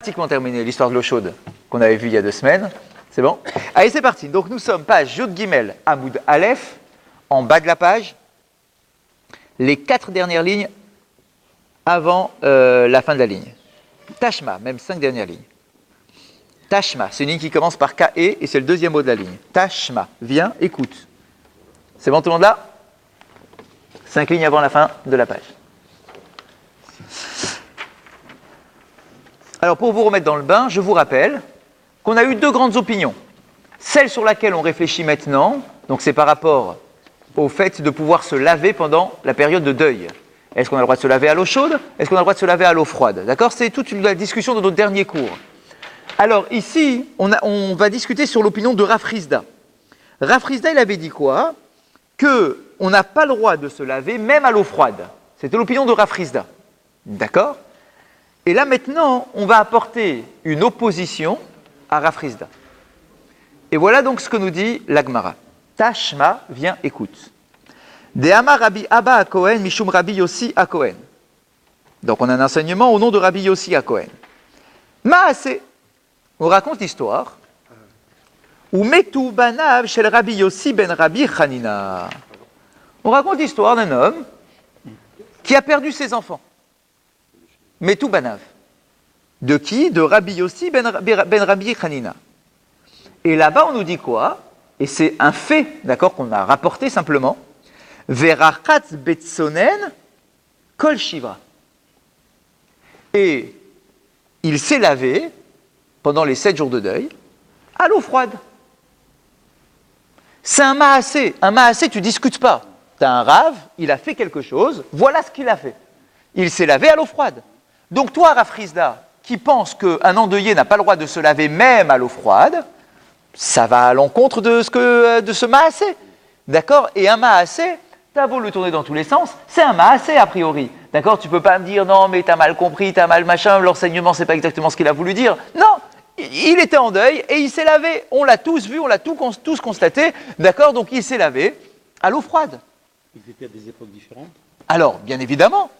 Pratiquement terminé l'histoire de l'eau chaude qu'on avait vue il y a 2 semaines. C'est bon? Allez, c'est parti. Donc nous sommes page Yud Gimel Hamoud Aleph, en bas de la page, les 4 dernières lignes avant la fin de la ligne. Tashma, même 5 dernières lignes. Tashma, c'est une ligne qui commence par K-E et c'est le deuxième mot de la ligne. Tashma, viens, écoute. C'est bon tout le monde là? 5 lignes avant la fin de la page. Alors pour vous remettre dans le bain, je vous rappelle qu'on a eu 2 grandes opinions. Celle sur laquelle on réfléchit maintenant, donc c'est par rapport au fait de pouvoir se laver pendant la période de deuil. Est-ce qu'on a le droit de se laver à l'eau chaude? Est-ce qu'on a le droit de se laver à l'eau froide? D'accord? C'est toute la discussion de notre dernier cours. Alors ici, on va discuter sur l'opinion de Rav Hizda. Rav Hizda, il avait dit quoi? Qu'on n'a pas le droit de se laver même à l'eau froide. C'était l'opinion de Rav Hizda. D'accord? Et là maintenant, on va apporter une opposition à Rav Hizda. Et voilà donc ce que nous dit l'Agmara. Tashma, viens, écoute. De'ama Rabbi Abba à Cohen, Mishum Rabbi Yossi à Cohen. Donc on a un enseignement au nom de Rabbi Yossi à Cohen. Maaseh, on raconte l'histoire. Ou Metu Banav shel Rabbi Yossi ben Rabbi Hanina. On raconte l'histoire d'un homme qui a perdu ses enfants. Metu Banav. De qui? De Rabbi Yossi ben Rabbi Hanina. Et là-bas, on nous dit quoi? Et c'est un fait, d'accord, qu'on a rapporté simplement. Verachatz betsonen kol shiva. Et il s'est lavé pendant les 7 jours de deuil à l'eau froide. C'est un maasé. Un maasé, tu discutes pas. Tu as un rave, il a fait quelque chose, voilà ce qu'il a fait. Il s'est lavé à l'eau froide. Donc toi, Rav Hizda, qui pense qu'un endeuillé n'a pas le droit de se laver même à l'eau froide, ça va à l'encontre de ce maasé. D'accord? Et un maasé, t'as beau le tourner dans tous les sens, c'est un maasé a priori. D'accord? Tu peux pas me dire non, mais t'as mal compris, t'as mal machin, l'enseignement c'est pas exactement ce qu'il a voulu dire. Non! Il était en deuil et il s'est lavé. On l'a tous vu, on l'a tous constaté. D'accord? Donc il s'est lavé à l'eau froide. Ils étaient à des époques différentes? Alors, bien évidemment,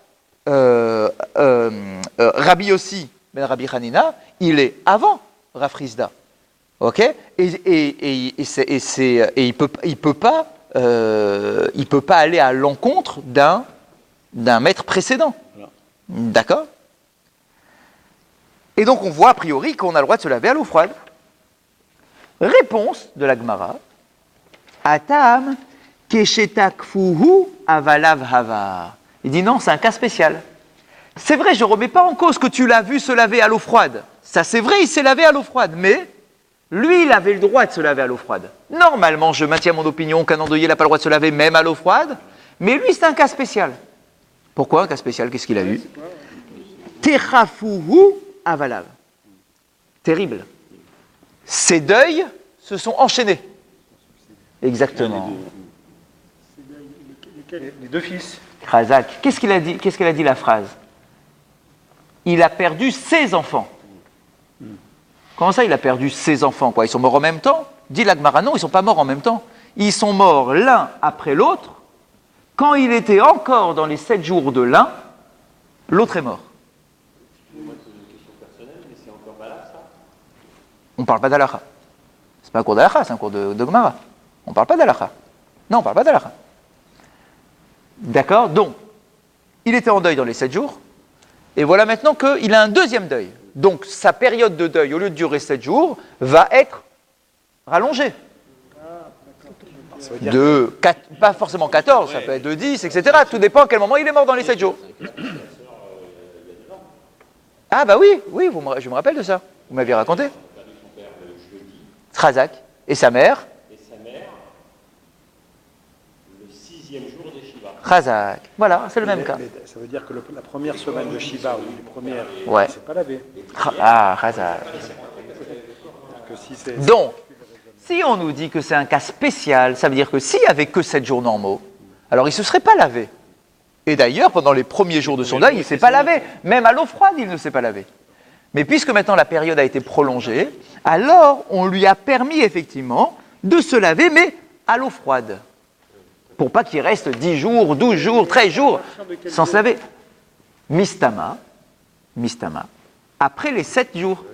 Rabbi Yossi ben Rabbi Hanina, il est avant Rav Hizda. Ok? Et il peut pas aller à l'encontre d'un maître précédent. Voilà. D'accord? Et donc on voit a priori qu'on a le droit de se laver à l'eau froide. Réponse de la Gemara. Atam keshetakfuhu avalav hava. Il dit non, c'est un cas spécial. C'est vrai, je ne remets pas en cause que tu l'as vu se laver à l'eau froide. Ça c'est vrai, il s'est lavé à l'eau froide, mais lui, il avait le droit de se laver à l'eau froide. Normalement, je maintiens mon opinion qu'un endeuillé n'a pas le droit de se laver même à l'eau froide, mais lui, c'est un cas spécial. Pourquoi un cas spécial? Qu'est-ce qu'il a eu? Techafuhu avalav. Terrible. Ces deuils se sont enchaînés. Exactement. Les 2 fils. Razak. Qu'est-ce qu'elle a dit la phrase? Il a perdu ses enfants. Comment ça, il a perdu ses enfants, quoi? Ils sont morts en même temps? Dit l'Agmara, non, ils ne sont pas morts en même temps. Ils sont morts l'un après l'autre. Quand il était encore dans les 7 jours de l'un, l'autre est mort. Moi, c'est une question personnelle, mais c'est encore valable, ça? On ne parle pas d'Alacha. C'est pas un cours d'Alacha, c'est un cours de Gemara. On ne parle pas d'Alacha. Non, on ne parle pas d'Alacha. D'accord? Donc, il était en deuil dans les 7 jours, et voilà maintenant qu'il a un deuxième deuil. Donc, sa période de deuil, au lieu de durer 7 jours, va être rallongée. Pas forcément 14, ça peut être de 10, etc. Tout dépend à quel moment il est mort dans les 7 jours. Ah bah oui, je me rappelle de ça. Vous m'aviez raconté. Razak. Et sa mère? Le 6e jour des Shiva. Razak. Voilà, c'est le même cas. Ça veut dire que la première semaine de Shiva, ou les premières, ouais. C'est pas lavé. Ah, Razak. Donc, si on nous dit que c'est un cas spécial, ça veut dire que s'il n'y avait que 7 jours normaux, alors il ne se serait pas lavé. Et d'ailleurs, pendant les premiers jours de son deuil, il ne s'est pas lavé. Même à l'eau froide, il ne s'est pas lavé. Mais puisque maintenant la période a été prolongée, alors on lui a permis effectivement de se laver, mais à l'eau froide. Pour pas qu'il reste 10 jours, 12 jours, 13 jours sans se laver. Mistama, après les 7 jours.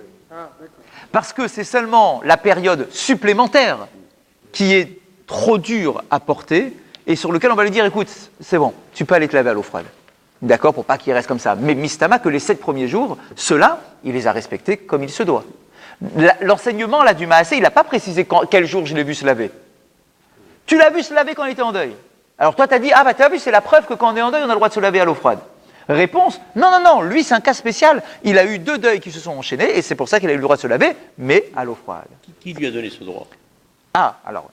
Parce que c'est seulement la période supplémentaire qui est trop dure à porter et sur lequel on va lui dire, écoute, c'est bon, tu peux aller te laver à l'eau froide. D'accord, pour pas qu'il reste comme ça. Mais Mistama, que les 7 premiers jours, ceux-là, il les a respectés comme il se doit. L'enseignement là, du Maasé, il n'a pas précisé quel jour je l'ai vu se laver. Tu l'as vu se laver quand il était en deuil. Alors toi, tu as dit, ah bah tu as vu, c'est la preuve que quand on est en deuil, on a le droit de se laver à l'eau froide. Réponse, non, lui c'est un cas spécial. Il a eu 2 deuils qui se sont enchaînés et c'est pour ça qu'il a eu le droit de se laver, mais à l'eau froide. Qui lui a donné ce droit? Ah, alors,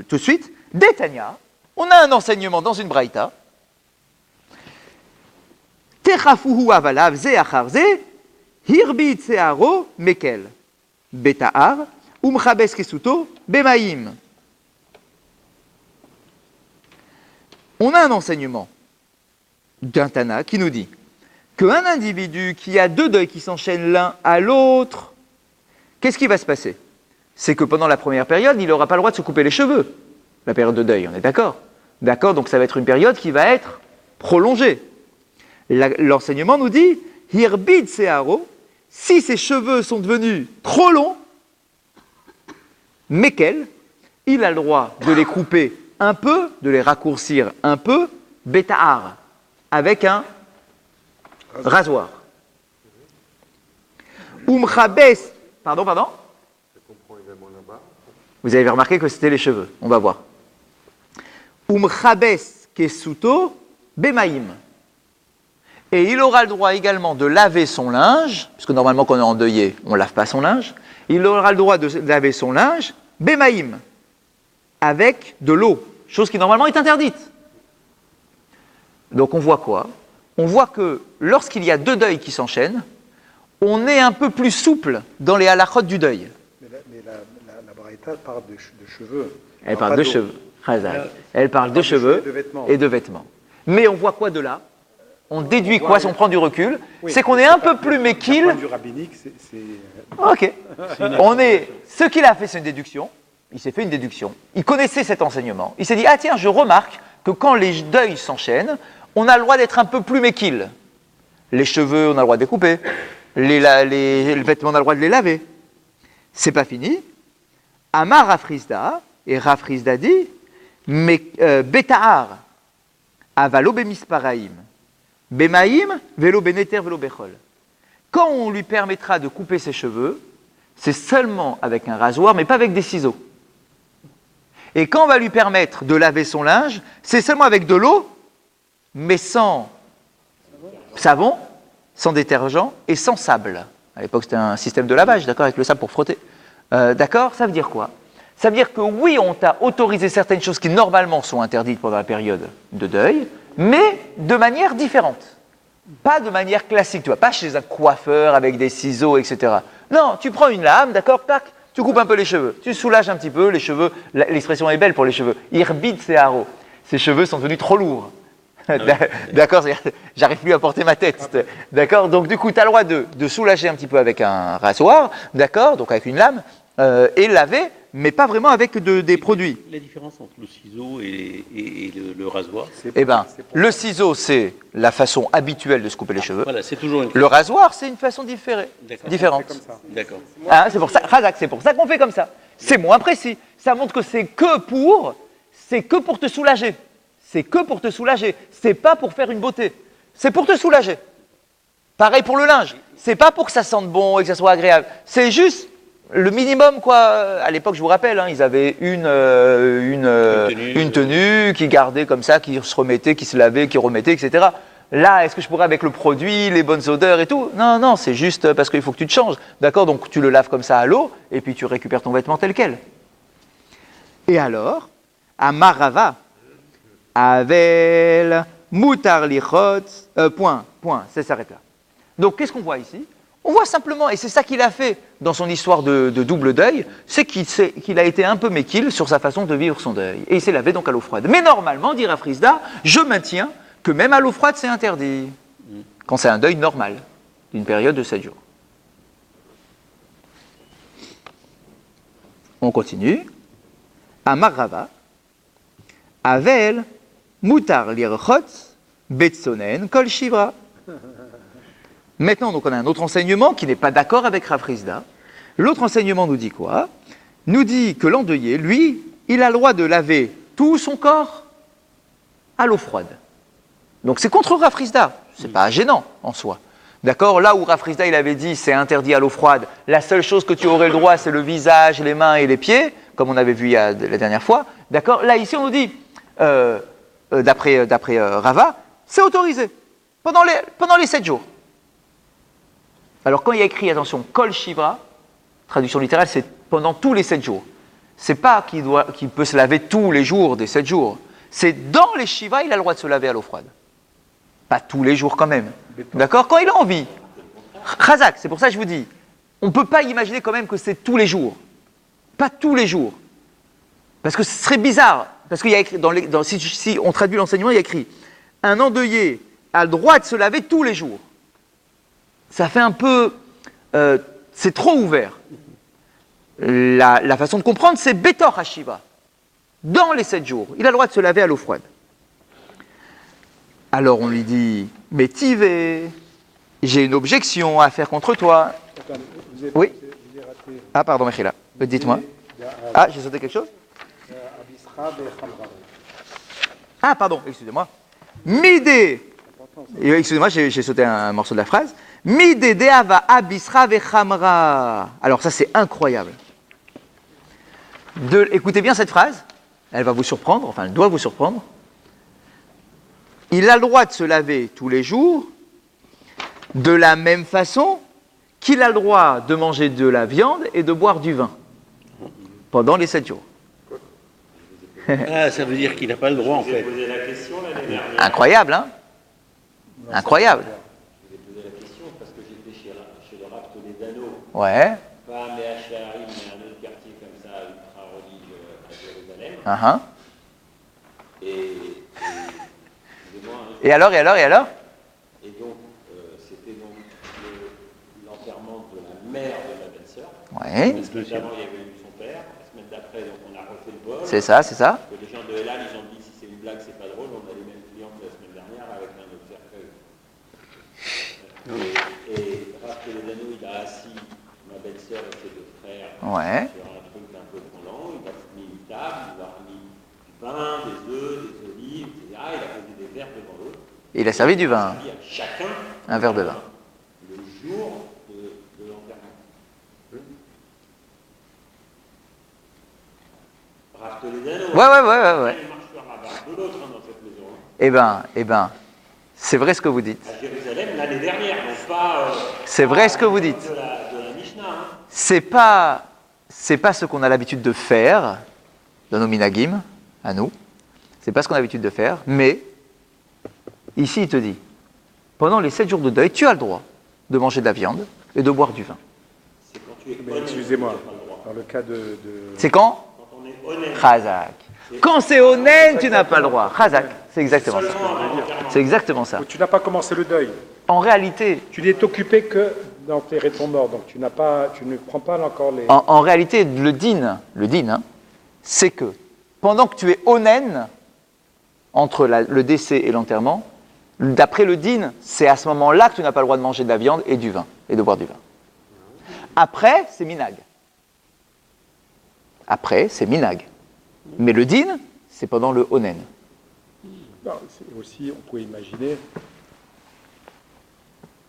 tout de suite, Détania, on a un enseignement dans une braïta. Techafuhu avalav ze achar ze, hirbit searo mekel, beta'ar, umchabes kesuto, bemaim. On a un enseignement d'un Tana qui nous dit qu'un individu qui a 2 deuils qui s'enchaînent l'un à l'autre, qu'est-ce qui va se passer? C'est que pendant la première période, il n'aura pas le droit de se couper les cheveux. La période de deuil, on est d'accord? D'accord, donc ça va être une période qui va être prolongée. L'enseignement nous dit, hirbid searo, si ses cheveux sont devenus trop longs, mekel, il a le droit de les couper un peu, de les raccourcir un peu, beta'ar, avec un rasoir. Umchabes, pardon. Vous avez remarqué que c'était les cheveux, on va voir. Umchabes kesuto bemaim. Et il aura le droit également de laver son linge, puisque normalement quand on est endeuillé, on ne lave pas son linge. Il aura le droit de laver son linge, bemaim, avec de l'eau, chose qui normalement est interdite. Donc on voit quoi? On voit que lorsqu'il y a 2 deuils qui s'enchaînent, on est un peu plus souple dans les halachot du deuil. Mais la braïta parle de cheveux. Elle parle de cheveux. Elle parle de cheveux et de vêtements. Mais on voit quoi de là? On déduit quoi si on prend du recul? C'est qu'on est un peu plus méquille. D'un point de vue rabbinique, Ok. Ce qu'il a fait, c'est une déduction. Il s'est fait une déduction. Il connaissait cet enseignement. Il s'est dit, ah tiens, je remarque que quand les deuils s'enchaînent, on a le droit d'être un peu plus méquille. Les cheveux, on a le droit de les couper. Les vêtements, on a le droit de les laver. C'est pas fini. Amar Rafrizda, et Rafrizda dit, mais Beta'ar, avalo bemisparaim, bemaim, velo beneter, velo bechol. Quand on lui permettra de couper ses cheveux, c'est seulement avec un rasoir, mais pas avec des ciseaux. Et quand on va lui permettre de laver son linge, c'est seulement avec de l'eau, mais sans savon, sans détergent et sans sable. À l'époque, c'était un système de lavage, d'accord, avec le sable pour frotter. D'accord, ça veut dire quoi? Ça veut dire que oui, on t'a autorisé certaines choses qui normalement sont interdites pendant la période de deuil, mais de manière différente. Pas de manière classique, tu vois, pas chez un coiffeur avec des ciseaux, etc. Non, tu prends une lame, d'accord, tac, tu coupes un peu les cheveux, tu soulages un petit peu les cheveux, l'expression est belle pour les cheveux, irbid searo, ses cheveux sont devenus trop lourds. D'accord, j'arrive plus à porter ma tête. D'accord, donc du coup, tu as le droit de soulager un petit peu avec un rasoir, d'accord, donc avec une lame, et laver, mais pas vraiment avec des produits. La différence entre le ciseau et le rasoir? Eh bien, le ciseau, c'est la façon habituelle de se couper les cheveux. Voilà, c'est toujours une... Le rasoir, c'est une façon différente. D'accord. Hein, c'est pour ça, Razak, c'est pour ça qu'on fait comme ça. C'est moins précis. Ça montre que c'est que pour te soulager. C'est que pour te soulager. C'est pas pour faire une beauté. C'est pour te soulager. Pareil pour le linge. C'est pas pour que ça sente bon et que ça soit agréable. C'est juste le minimum, quoi. À l'époque, je vous rappelle, hein, ils avaient une tenue qui gardait comme ça, qui se remettait, qui se lavait, qui remettait, etc. Là, est-ce que je pourrais avec le produit, les bonnes odeurs et tout? Non, c'est juste parce qu'il faut que tu te changes. D'accord? Donc tu le laves comme ça à l'eau et puis tu récupères ton vêtement tel quel. Et alors, à Marava, Avel, Moutar lichot, point, ça s'arrête là. Donc qu'est-ce qu'on voit ici? On voit simplement, et c'est ça qu'il a fait dans son histoire de double deuil, c'est qu'il a été un peu méquille sur sa façon de vivre son deuil. Et il s'est lavé donc à l'eau froide. Mais normalement, dit Rafrizda, je maintiens que même à l'eau froide, c'est interdit. Quand c'est un deuil normal, d'une période de 7 jours. On continue. Amar Rava, Avel, Moutar lirchot, Betsonen, Kol Shivra. Maintenant, donc, on a un autre enseignement qui n'est pas d'accord avec Rav Rizda. L'autre enseignement nous dit quoi? Nous dit que l'endeuillé, lui, il a le droit de laver tout son corps à l'eau froide. Donc c'est contre Rav Rizda, c'est pas gênant en soi. D'accord? Là où Rav Rizda il avait dit c'est interdit à l'eau froide, la seule chose que tu aurais le droit c'est le visage, les mains et les pieds, comme on avait vu la dernière fois. D'accord? Là ici on nous dit, d'après Rava, c'est autorisé pendant les 7 jours. Alors quand il y a écrit, attention, Kol Shivra, traduction littérale, c'est pendant tous les 7 jours. C'est pas qu'il peut se laver tous les jours des 7 jours. C'est dans les Shiva, il a le droit de se laver à l'eau froide. Pas tous les jours quand même. D'accord? Quand il a envie. Chazak, c'est pour ça que je vous dis, on ne peut pas imaginer quand même que c'est tous les jours. Pas tous les jours. Parce que ce serait bizarre. Parce qu'il y a écrit, si on traduit l'enseignement, il y a écrit, un endeuillé a le droit de se laver tous les jours. Ça fait un peu... c'est trop ouvert. La façon de comprendre, c'est Betor Hashiva. Dans les 7 jours, il a le droit de se laver à l'eau froide. Alors on lui dit, mais Tivé, j'ai une objection à faire contre toi. Attendez, Oui. vous avez raté. Ah pardon, Mechila, dites-moi. Ah, j'ai sauté quelque chose? Abisra Bechamra. Ah pardon, excusez-moi. Midé, excusez-moi, j'ai sauté un morceau de la phrase. Midé deava abisra vechamra. Alors ça c'est incroyable. Écoutez bien cette phrase, elle va vous surprendre, enfin elle doit vous surprendre. Il a le droit de se laver tous les jours, de la même façon qu'il a le droit de manger de la viande et de boire du vin, pendant les 7 jours. Ah, ça veut dire qu'il n'a pas le droit, en Je vous ai fait. posé la question l'année dernière. Incroyable, hein? Incroyable. Je vous ai posé la question parce que j'étais chez le Rav Toledano, Ouais. pas à Mehacharim, mais un autre quartier comme ça, ultra religieux à Jérusalem. Uh-huh. Excusez-moi, hein, Et alors? et donc, c'était donc l'enterrement de la mère de ma belle-sœur. Ouais. La semaine d'avant, il y avait eu son père. La semaine d'après, donc, on a refait le bol. C'est ça, c'est ça. Que les gens de Elal, ils ont dit si c'est une blague, c'est pas drôle. On a les mêmes clients que la semaine dernière avec un autre cercueil. Et Rav Toledano, il a assis ma belle-sœur et ses 2 frères Ouais. sur un truc un peu volant. Il a mis une table, il leur a mis du pain, des œufs, des olives, etc. Il a posé des verres devant eux. Et il a servi du Il a vin, servi à chacun un verre de vin. le jour de l'enterrement. Rav Toledano, Ouais. il marche sur Rabat, de l'autre dans cette maison. Eh ben, c'est vrai ce que vous dites. À Jérusalem l'année dernière, donc pas. C'est vrai ce que vous dites. De la Mishnah. Hein. C'est pas ce qu'on a l'habitude de faire dans nos minagim, à nous. C'est pas ce qu'on a l'habitude de faire, mais ici il te dit, pendant les 7 jours de deuil, tu as le droit de manger de la viande et de boire du vin. C'est quand tu es Mais honnête. excusez-moi, tu n'as pas le droit. dans le cas de... C'est quand? Quand on est honnête. Chazak. Quand c'est honnête, tu n'as pas le droit. Chazak, c'est exactement ça. Seulement avant l'enterrement. C'est exactement ça. Tu n'as pas commencé le deuil. En réalité, Tu n'es occupé que d'enterrer ton mort, donc tu ne prends pas encore les... en réalité, le din, hein, c'est que pendant que tu es onen entre le décès et l'enterrement, d'après le din, c'est à ce moment-là que tu n'as pas le droit de manger de la viande et du vin, et de boire du vin. Après, c'est minag. Mais le din, c'est pendant le onen. Non, c'est aussi, on peut imaginer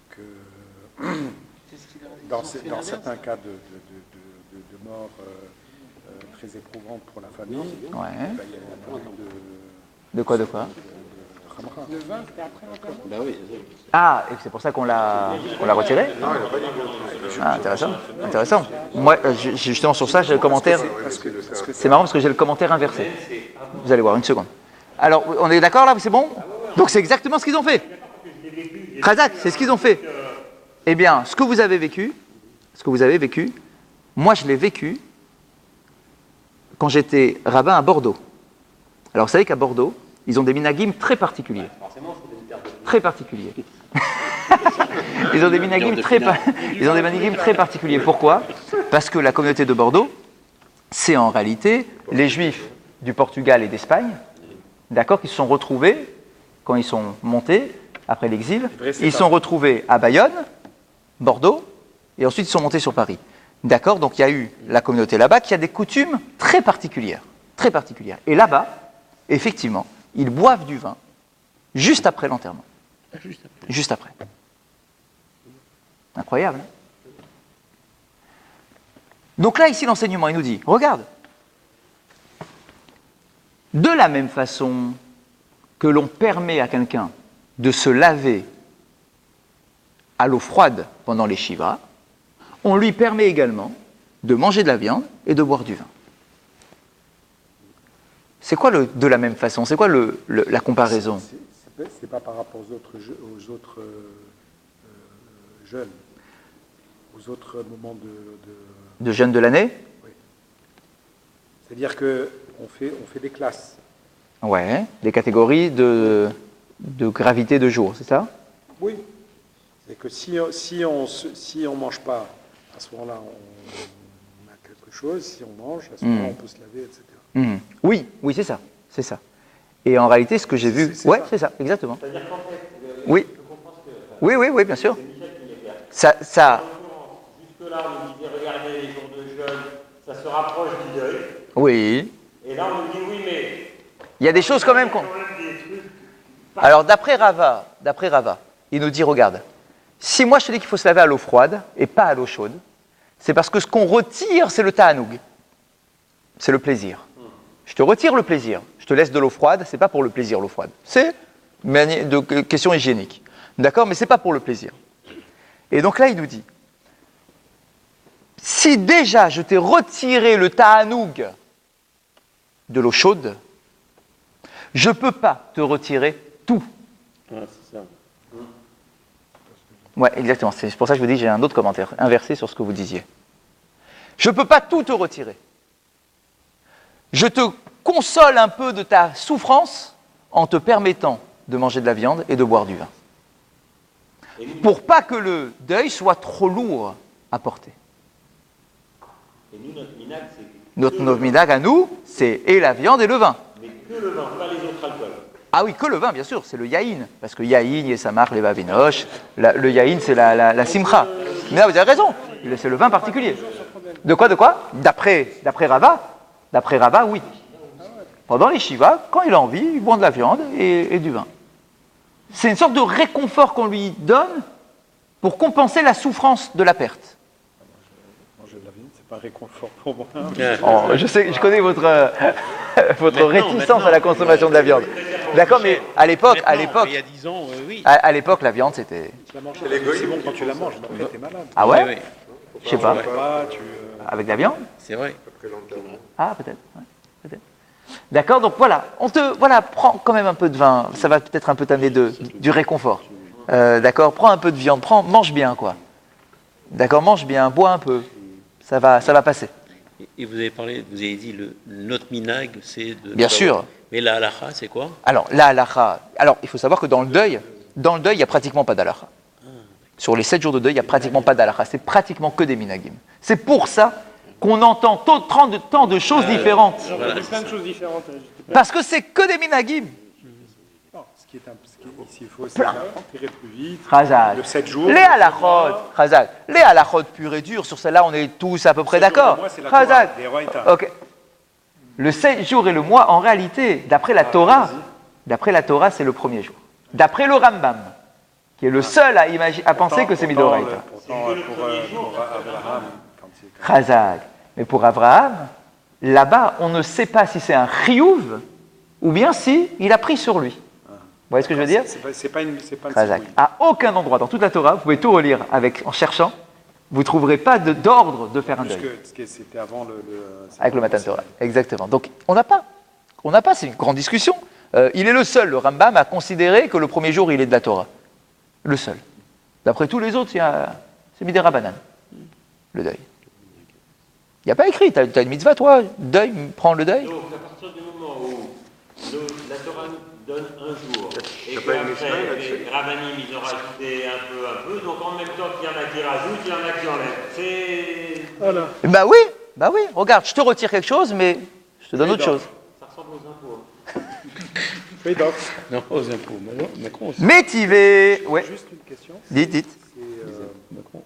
que dans certains cas de mort très éprouvante pour la famille, Ouais. ben, il y a la pratique De quoi de Khamra. Ben oui. Ah, et c'est pour ça qu'on l'a retiré? Ah, intéressant. Moi, justement, sur ça, j'ai le commentaire. Parce que C'est marrant parce que j'ai le commentaire inversé. Vous allez voir, une seconde. Alors, on est d'accord là, c'est bon? Donc c'est exactement ce qu'ils ont fait. Khazak, c'est ce qu'ils ont fait. Eh bien, ce que vous avez vécu, moi je l'ai vécu quand j'étais rabbin à Bordeaux. Alors vous savez qu'à Bordeaux, ils ont des minagim très particuliers. Très particuliers. Ils ont des minagim très particuliers. Pourquoi? Parce que la communauté de Bordeaux, c'est en réalité les Juifs du Portugal et d'Espagne, d'accord, qui se sont retrouvés, quand ils sont montés, après l'exil, ils se sont retrouvés à Bayonne, Bordeaux, et ensuite ils sont montés sur Paris. D'accord? Donc il y a eu la communauté là-bas qui a des coutumes très particulières. Très particulières. Et là-bas, effectivement, ils boivent du vin juste après l'enterrement. Juste après. Incroyable. Hein? Donc là, ici, l'enseignement, il nous dit, regarde, de la même façon que l'on permet à quelqu'un de se laver à l'eau froide pendant les shivas, on lui permet également de manger de la viande et de boire du vin. C'est quoi de la même façon? C'est quoi la comparaison? C'est pas par rapport aux autres jeûnes, aux autres moments de jeûne de l'année? Oui. C'est-à-dire qu'on fait des classes. Ouais, des catégories de gravité de jour, c'est ça? Oui. C'est que si on mange pas, à ce moment-là, on a quelque chose. Si on mange, à ce moment-là, on peut se laver, etc. Oui, c'est ça, c'est ça. Et en réalité, ce que j'ai vu, c'est ça. c'est ça, exactement. C'est-à-dire qu'en fait, Oui. je comprends ce que... Oui, bien sûr. C'est Michel qui l'éclaire. Ça, Jusque-là, on nous disait, regardez, les jours de jeûne, ça se rapproche du deuil. oui. Et là, on nous dit, oui, mais... Il y a des choses quand même qu'on... Il y a quand même des trucs... Alors, d'après Rava, il nous dit, regarde, si moi je te dis qu'il faut se laver à l'eau froide et pas à l'eau chaude, c'est parce que ce qu'on retire, c'est le ta'anoug. C'est le plaisir. Je te retire le plaisir. Je te laisse de l'eau froide, c'est pas pour le plaisir l'eau froide. C'est de question hygiénique. D'accord? Mais c'est pas pour le plaisir. Et donc là, il nous dit, si déjà je t'ai retiré le ta'anoug de l'eau chaude, je ne peux pas te retirer tout. Ah, c'est ça. Ouais, exactement. C'est pour ça que je vous dis, j'ai un autre commentaire inversé sur ce que vous disiez. Je ne peux pas tout te retirer. Je te console un peu de ta souffrance en te permettant de manger de la viande et de boire du vin. Pour pas que le deuil soit trop lourd à porter. Et nous, notre minag, c'est... Notre minag à nous, c'est et la viande et le vin. Mais que le vin, pas les autres alcools. Ah oui, que le vin, bien sûr, c'est le yaïn. Parce que yaïn, yesamar, les vavinoch, le yaïn, c'est la simcha. Mais là, vous avez raison, c'est le vin particulier. De quoi? D'après Rava, oui. Pendant les shivas, quand il a envie, il boit de la viande et du vin. C'est une sorte de réconfort qu'on lui donne pour compenser la souffrance de la perte. Manger de la viande, c'est pas un réconfort pour moi. Oh, je connais votre réticence maintenant, à la consommation de la viande. D'accord, mais à l'époque, il y a 10 ans, oui. à l'époque, la viande, c'était... Tu la manges, c'est bon quand tu la manges, mais après t'es malade. Ah ouais? Oui. Je sais pas. Avec la viande? C'est vrai. Ah, peut-être. Ouais, peut-être. D'accord, donc voilà, prends quand même un peu de vin, ça va peut-être un peu t'amener du réconfort. D'accord, prends un peu de viande, mange bien, quoi. D'accord, mange bien, bois un peu, ça va passer. Et vous avez dit notre minag, c'est de... Bien sûr. Mais la halakha, c'est quoi? Alors, la halakha, il faut savoir que dans le deuil, il n'y a pratiquement pas d'halakha. Sur les 7 jours de deuil, il n'y a pratiquement pas d'halakha, c'est pratiquement que des minagim. C'est pour ça qu'on entend tant de choses différentes. Voilà, plein de choses différentes. Parce que c'est que des minagim. Non, ici, il faut aussi tirer plus vite. Chazak. Le 7 jours. Les halachot, Chazak. Les halachot purs et durs, sur celle-là, on est tous à peu près d'accord. Moi, c'est la Chazak. Torah, des Roïta. Ok. Le 7 jours et le mois, en réalité, d'après la Torah, c'est le premier jour. D'après le Rambam, qui est le seul à penser que c'est Midoraïta. Pourtant, pour Abraham, quand il... Chazak. Mais pour Abraham, là-bas, on ne sait pas si c'est un chiyuv ou bien si il a pris sur lui. Vous voyez ce que je veux dire? C'est pas une Chazak. citrouille. À aucun endroit dans toute la Torah, vous pouvez tout relire en cherchant, vous ne trouverez pas d'ordre de faire un deuil. Puisque c'était avant Avec le Matan Torah. Exactement. Donc, on n'a pas, c'est une grande discussion. Il est le seul, le Rambam, à considérer que le premier jour, il est de la Torah. Le seul. D'après tous les autres, c'est Midera Banan, le deuil. Il n'y a pas écrit, tu as une mitzvah, toi, deuil, prends le deuil. Donc, à partir du moment où la Torah nous donne un jour, et qu'après, les Ravanim, ils ont rajouté un peu, donc en même temps qu'il y en a qui rajoutent, il y en a qui enlèvent. C'est... Voilà. Bah oui, regarde, je te retire quelque chose, mais je te donne autre chose. Ça ressemble aux impôts. Oui, donc. Non, aux impôts. Macron aussi. Métivé, ouais. Juste une question. Dites. C'est, Macron.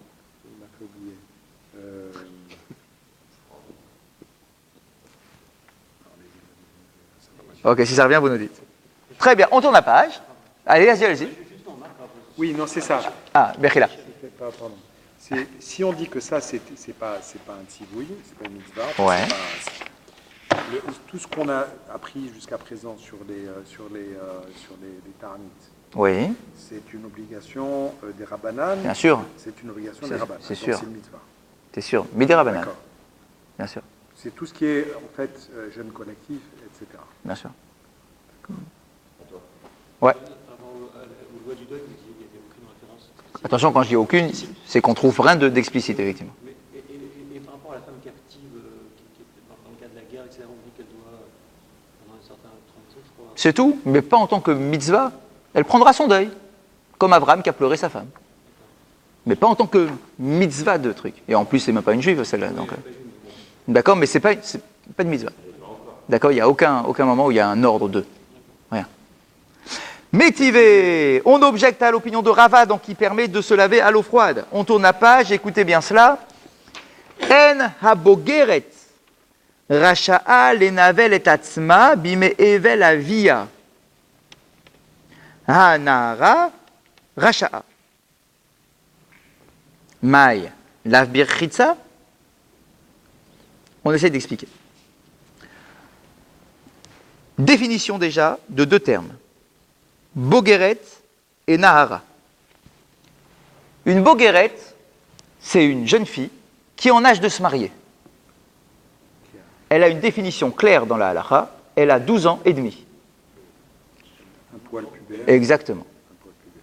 Ok, si ça revient, vous nous dites. Très bien, on tourne la page. Allez, allez-y. Oui, non, c'est ça. Ah, Bechila. Pardon. Si on dit que ça, c'est pas un tzivoui, c'est pas une mitzvah. Ouais. Tout ce qu'on a appris jusqu'à présent sur les taranites, Oui, c'est une obligation des rabbanan. bien sûr, C'est une obligation des rabbanan. c'est Donc, sûr. C'est une mitzvah. t'es sûr. Midera Banan, D'accord. bien sûr, C'est tout ce qui est en fait jeune collectif, etc. bien sûr. Ouais. Aux lois du deuil, vous disiez qu'il n'y avait aucune référence. Attention, quand je dis aucune, c'est qu'on trouve rien d'explicite, effectivement. Et par rapport à la femme captive, qui était dans le cas de la guerre, etc., on dit qu'elle doit, pendant un certain temps, je crois. C'est tout, mais pas en tant que mitzvah. Elle prendra son deuil, comme Abraham qui a pleuré sa femme. Mais pas en tant que mitzvah de truc. Et en plus, c'est même pas une juive, celle-là. Donc, d'accord, mais c'est pas de mitzvah. D'accord, il n'y a aucun moment où il y a un ordre de. Rien. Métivé, on objecte à l'opinion de Rava, donc qui permet de se laver à l'eau froide. On tourne la page, écoutez bien cela. En habogeret rasha'a lenavel et atzma bime evel avia. Hanara rasha'a. Maï, lavbir chitza. On essaie d'expliquer. Définition déjà de deux termes. Bogeret et Nahara. Une Bogeret, c'est une jeune fille qui est en âge de se marier. Elle a une définition claire dans la halakha, elle a 12 ans et demi. Un poil pubère. Exactement. Un poil pubère.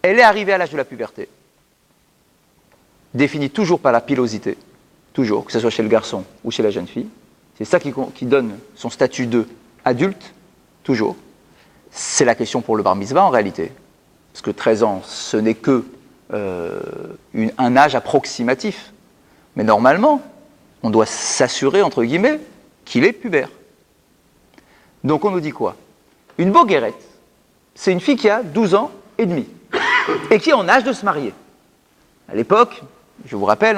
Elle est arrivée à l'âge de la puberté, définie toujours par la pilosité, toujours, que ce soit chez le garçon ou chez la jeune fille. C'est ça qui donne son statut de adulte, toujours. C'est la question pour le bar mitzvah en réalité. Parce que 13 ans, ce n'est que un âge approximatif. Mais normalement, on doit s'assurer, entre guillemets, qu'il est pubère. Donc on nous dit quoi? Une boguerette, c'est une fille qui a 12 ans et demi et qui est en âge de se marier. À l'époque, je vous rappelle,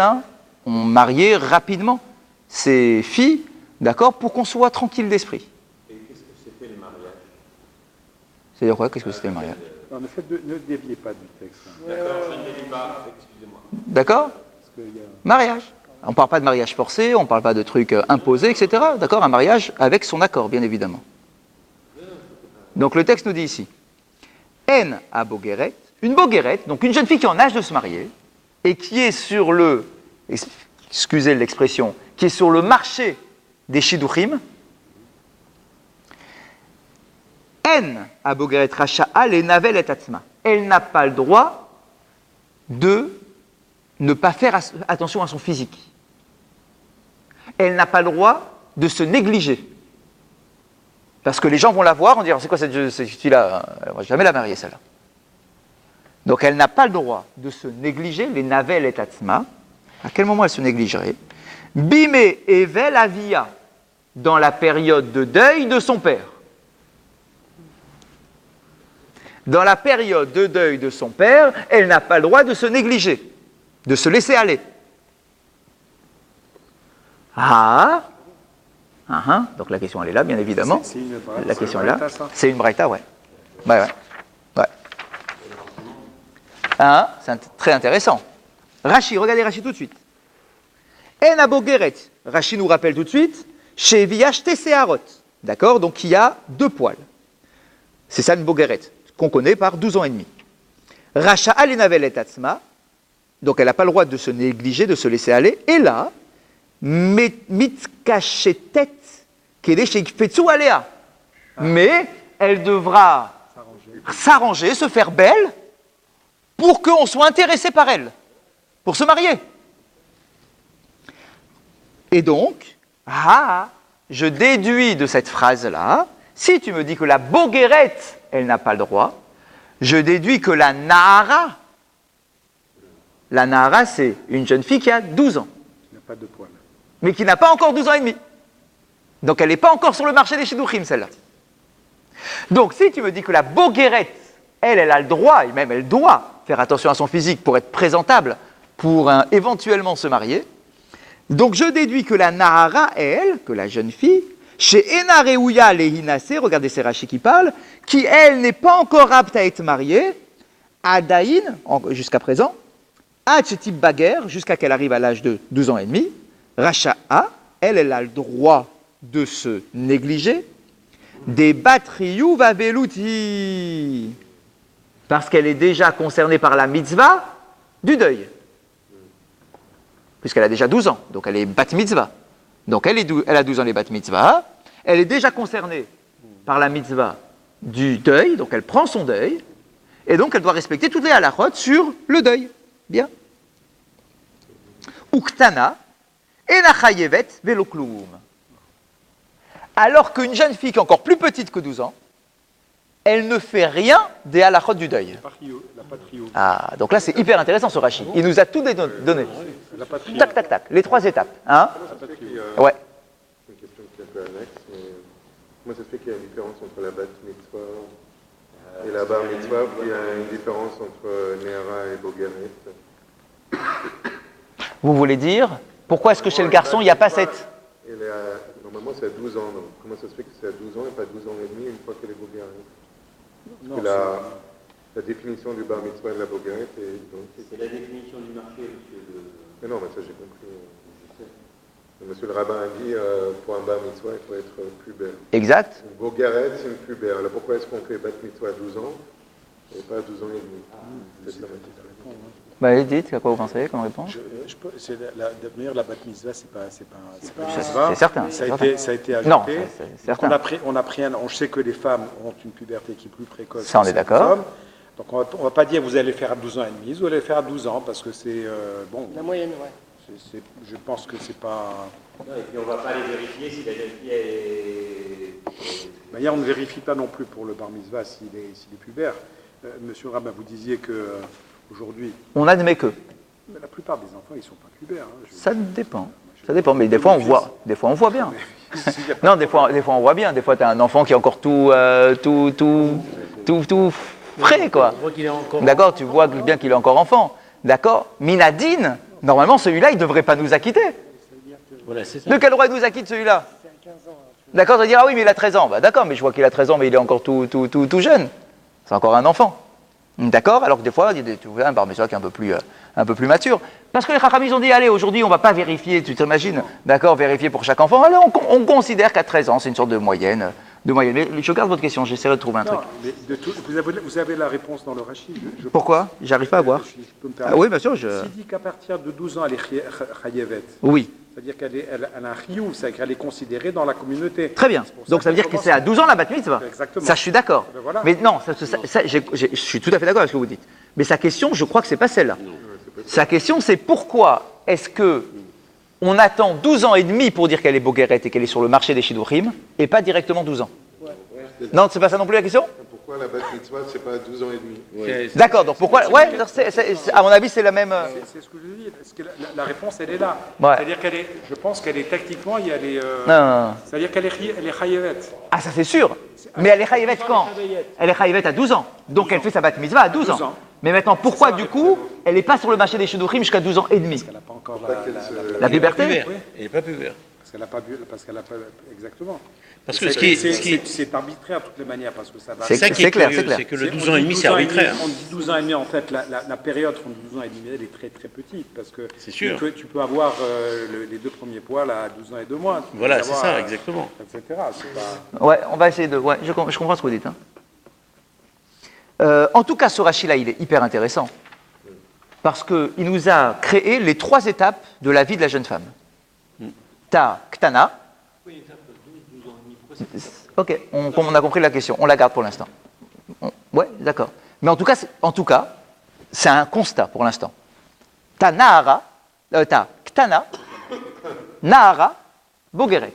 on mariait rapidement ces filles, d'accord, pour qu'on soit tranquille d'esprit. Et qu'est-ce que c'était le mariage? C'est-à-dire quoi? Qu'est-ce que c'était le mariage? Non, ne, ne déviez pas du texte. D'accord, je ne délie pas, excusez-moi. D'accord? Parce qu'il y a... Mariage. On ne parle pas de mariage forcé, on ne parle pas de trucs imposés, etc. D'accord? Un mariage avec son accord, bien évidemment. Donc le texte nous dit ici, En à Bogueret, une Bogueret, donc une jeune fille qui est en âge de se marier, et qui est sur le, excusez l'expression, qui est sur le marché des Shidduchim, En à Bogueret Racha'a les Navel et Tatzma. Elle n'a pas le droit de ne pas faire attention à son physique. Elle n'a pas le droit de se négliger. Parce que les gens vont la voir, on dit, c'est quoi cette fille-là? Elle ne va jamais la marier, celle-là. Donc elle n'a pas le droit de se négliger, les navel et tatzma. À quel moment elle se négligerait? Bime evel avia, dans la période de deuil de son père. Dans la période de deuil de son père, elle n'a pas le droit de se négliger, de se laisser aller. Donc la question elle est là, bien évidemment. C'est une braïta, La question est là. ça. C'est une braïta, ouais. Ouais. C'est très intéressant. Rashi, regardez Rashi tout de suite. En abogeret, Rashi nous rappelle tout de suite, chez Viash Teseharot. D'accord? Donc il y a 2 poils. C'est ça une bogeret, qu'on connaît par 12 ans et demi. Racha alenavel et atzma, donc elle n'a pas le droit de se négliger, de se laisser aller. Et là, mitkachetet kedeshekfetsu alea. Mais elle devra s'arranger, se faire belle, pour qu'on soit intéressé par elle, pour se marier. Et donc, je déduis de cette phrase-là, si tu me dis que la boguerette, elle n'a pas le droit, je déduis que la nahara, c'est une jeune fille qui a 12 ans, Il n'y a pas de poil. mais qui n'a pas encore 12 ans et demi. Donc elle n'est pas encore sur le marché des shidduchim, celle-là. Donc si tu me dis que la boguerette, elle a le droit, et même elle doit faire attention à son physique pour être présentable, pour éventuellement se marier, donc je déduis que la nahara, elle, que la jeune fille, Chez Ena Reouya Lehinase, regardez c'est Rashi qui parle, qui elle n'est pas encore apte à être mariée, Adaïn, jusqu'à présent, Hachetib Baguer, jusqu'à qu'elle arrive à l'âge de 12 ans et demi, Racha'a, elle a le droit de se négliger, des Batriou Vaveluti, parce qu'elle est déjà concernée par la mitzvah du deuil, puisqu'elle a déjà 12 ans, donc elle est bat mitzvah. Donc elle a 12 ans les bat mitzvah, elle est déjà concernée par la mitzvah du deuil, donc elle prend son deuil, et donc elle doit respecter toutes les halachot sur le deuil. Bien. Uktana, ena chayevet velo kloum. Alors qu'une jeune fille qui est encore plus petite que 12 ans, elle ne fait rien des halachot du deuil. La patrio. Ah, donc là c'est hyper intéressant ce Rashi. Il nous a tout donné. La patrio. Tac, tac, tac. Les 3 étapes. Hein? La patrio. Ouais. C'est une question qui est un peu annexe, mais comment ça se fait qu'il y a une différence entre la bat mitzvah et la bar mitzvah, puis il y a une différence entre Nehara et Bogaret? Vous voulez dire, pourquoi est-ce que chez le garçon il n'y a pas cette... Normalement c'est à 12 ans, donc comment ça se fait que c'est à 12 ans et pas 12 ans et demi une fois qu'elle est Bogaret? Non, La définition du bar mitzvah et de la Bogaret est donc... C'est la définition du marché, monsieur le... Mais non, mais ça j'ai compris. Monsieur le rabbin a dit, pour un bar mitzvah, il faut être pubère. Exact. Une Bogaret, c'est une pubère. Alors pourquoi est-ce qu'on fait bat mitzvah à 12 ans et pas à 12 ans et demi? C'est ça ma petite réponse. Bah, dites, à quoi vous pensez comme réponse? D'ailleurs, la bat mitzvah, c'est pas C'est certain. Ça a été ajouté. Non, c'est certain. On sait que les femmes ont une puberté qui est plus précoce. Ça, on que est les d'accord. hommes. Donc on va pas dire vous allez le faire à 12 ans et demi, vous allez le faire à 12 ans parce que c'est bon. La moyenne, ouais. Je pense que c'est pas. Non, et puis on ne va pas aller vérifier si la jeune fille est... D'ailleurs, on ne vérifie pas non plus pour le bar mitzvah s'il est pubère. Monsieur le rabbin, vous disiez que aujourd'hui, On admet que. mais la plupart des enfants, ils sont pas pubères. Hein. Ça dépend. Ça dépend, mais des fois on voit bien. Non, des fois on voit bien. Des fois tu as un enfant qui est encore tout frais, quoi. On voit qu'il est encore... D'accord, tu vois bien qu'il est encore enfant. D'accord. Minadine, normalement celui-là, il ne devrait pas nous acquitter. Voilà, c'est ça. De quel droit il nous acquitte celui-là? D'accord, tu vas dire, ah oui, mais il a 13 ans. Bah, d'accord, mais je vois qu'il a 13 ans, mais il est encore tout jeune. C'est encore un enfant. D'accord. Alors que des fois, tu vois un bar mitzvah qui est un peu plus mature. Parce que les Chachamim ont dit, allez, aujourd'hui, on ne va pas vérifier, tu t'imagines, d'accord, vérifier pour chaque enfant. Alors, on considère qu'à 13 ans, c'est une sorte de moyenne. Mais je garde votre question, j'essaierai de trouver un truc. Mais vous avez la réponse dans le Rashi. Pourquoi? J'arrive pas à voir. Je peux me permettre. Ah oui, bien sûr. S'il dit qu'à partir de 12 ans, elle est chayevet, Oui, c'est-à-dire qu'elle a un chiyuv, c'est-à-dire qu'elle est considérée dans la communauté. très bien. Donc ça veut dire que c'est à 12 ans la bat mitzvah. Exactement. Ça, je suis d'accord. Ben voilà. Mais non, je suis tout à fait d'accord avec ce que vous dites. Mais sa question, je crois que c'est pas celle-là. Sa question, c'est pourquoi est-ce que on attend 12 ans et demi pour dire qu'elle est bogueret et qu'elle est sur le marché des shidduchim et pas directement 12 ans? Non, c'est pas ça non plus la question? Pourquoi la bat mitzvah, c'est pas à 12 ans et demi? D'accord, donc pourquoi? Ouais, à mon avis, c'est la même. C'est ce que je dis. Parce que la réponse, elle est là. Ouais. C'est-à-dire je pense qu'elle est tactiquement, il y a les. Non. C'est-à-dire qu'elle est chayevet. Ah, ça c'est sûr. Mais elle est chayevet quand? Elle est chayevet à 12 ans. Donc elle fait sa bat mitzvah à 12 ans. Mais maintenant, pourquoi du coup, elle n'est pas sur le marché des shidduchim jusqu'à 12 ans et demi? Elle n'a pas encore La puberté? Elle n'est pas pubère. parce qu'elle n'a pas exactement. Parce que ce qui est... C'est arbitraire de toutes les manières parce que ça va. C'est ça qui est clair, curieux, c'est clair. c'est que le 12 ans et demi, c'est arbitraire. On dit 12 ans et demi, en fait, la période entre 12 ans et demi, elle est très très petite parce que C'est sûr. tu peux avoir les 2 premiers poils à 12 ans et 2 mois. Tu peux Voilà, les c'est avoir, ça, exactement. Etc. C'est pas... Ouais, on va essayer de. Ouais, je comprends ce que vous dites. Hein. En tout cas, ce Rashi-là, il est hyper intéressant. Parce qu'il nous a créé les 3 étapes de la vie de la jeune femme. T'as Ktana. Oui, une étape 12 ans et demi. Pourquoi c'est Ok, on a compris la question. On la garde pour l'instant. Ouais, d'accord. Mais en tout cas, c'est un constat pour l'instant. T'as Nahara, t'as Ktana, Nahara, Bogeret.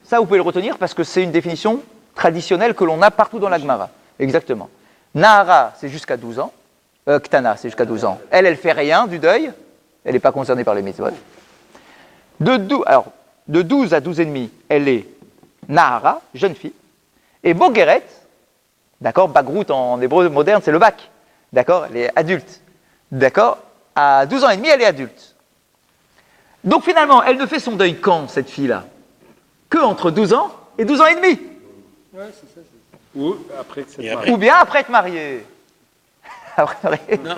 Ça, vous pouvez le retenir parce que c'est une définition traditionnelle que l'on a partout dans la Gemara. Exactement. Nahara, c'est jusqu'à 12 ans. Ktana, c'est jusqu'à 12 ans. Elle fait rien du deuil. Elle n'est pas concernée par les mitzvot. De 12 à 12 et demi, elle est Nahara, jeune fille. Et Bogeret, d'accord, Bagrout en hébreu moderne, c'est le bac. D'accord, elle est adulte. D'accord, à 12 ans et demi, elle est adulte. Donc finalement, elle ne fait son deuil quand, cette fille-là? Que entre 12 ans et 12 ans et demi. Ouais, c'est ça. Ou après que c'est Et marié. après- Ou bien après être marié. Après être marié.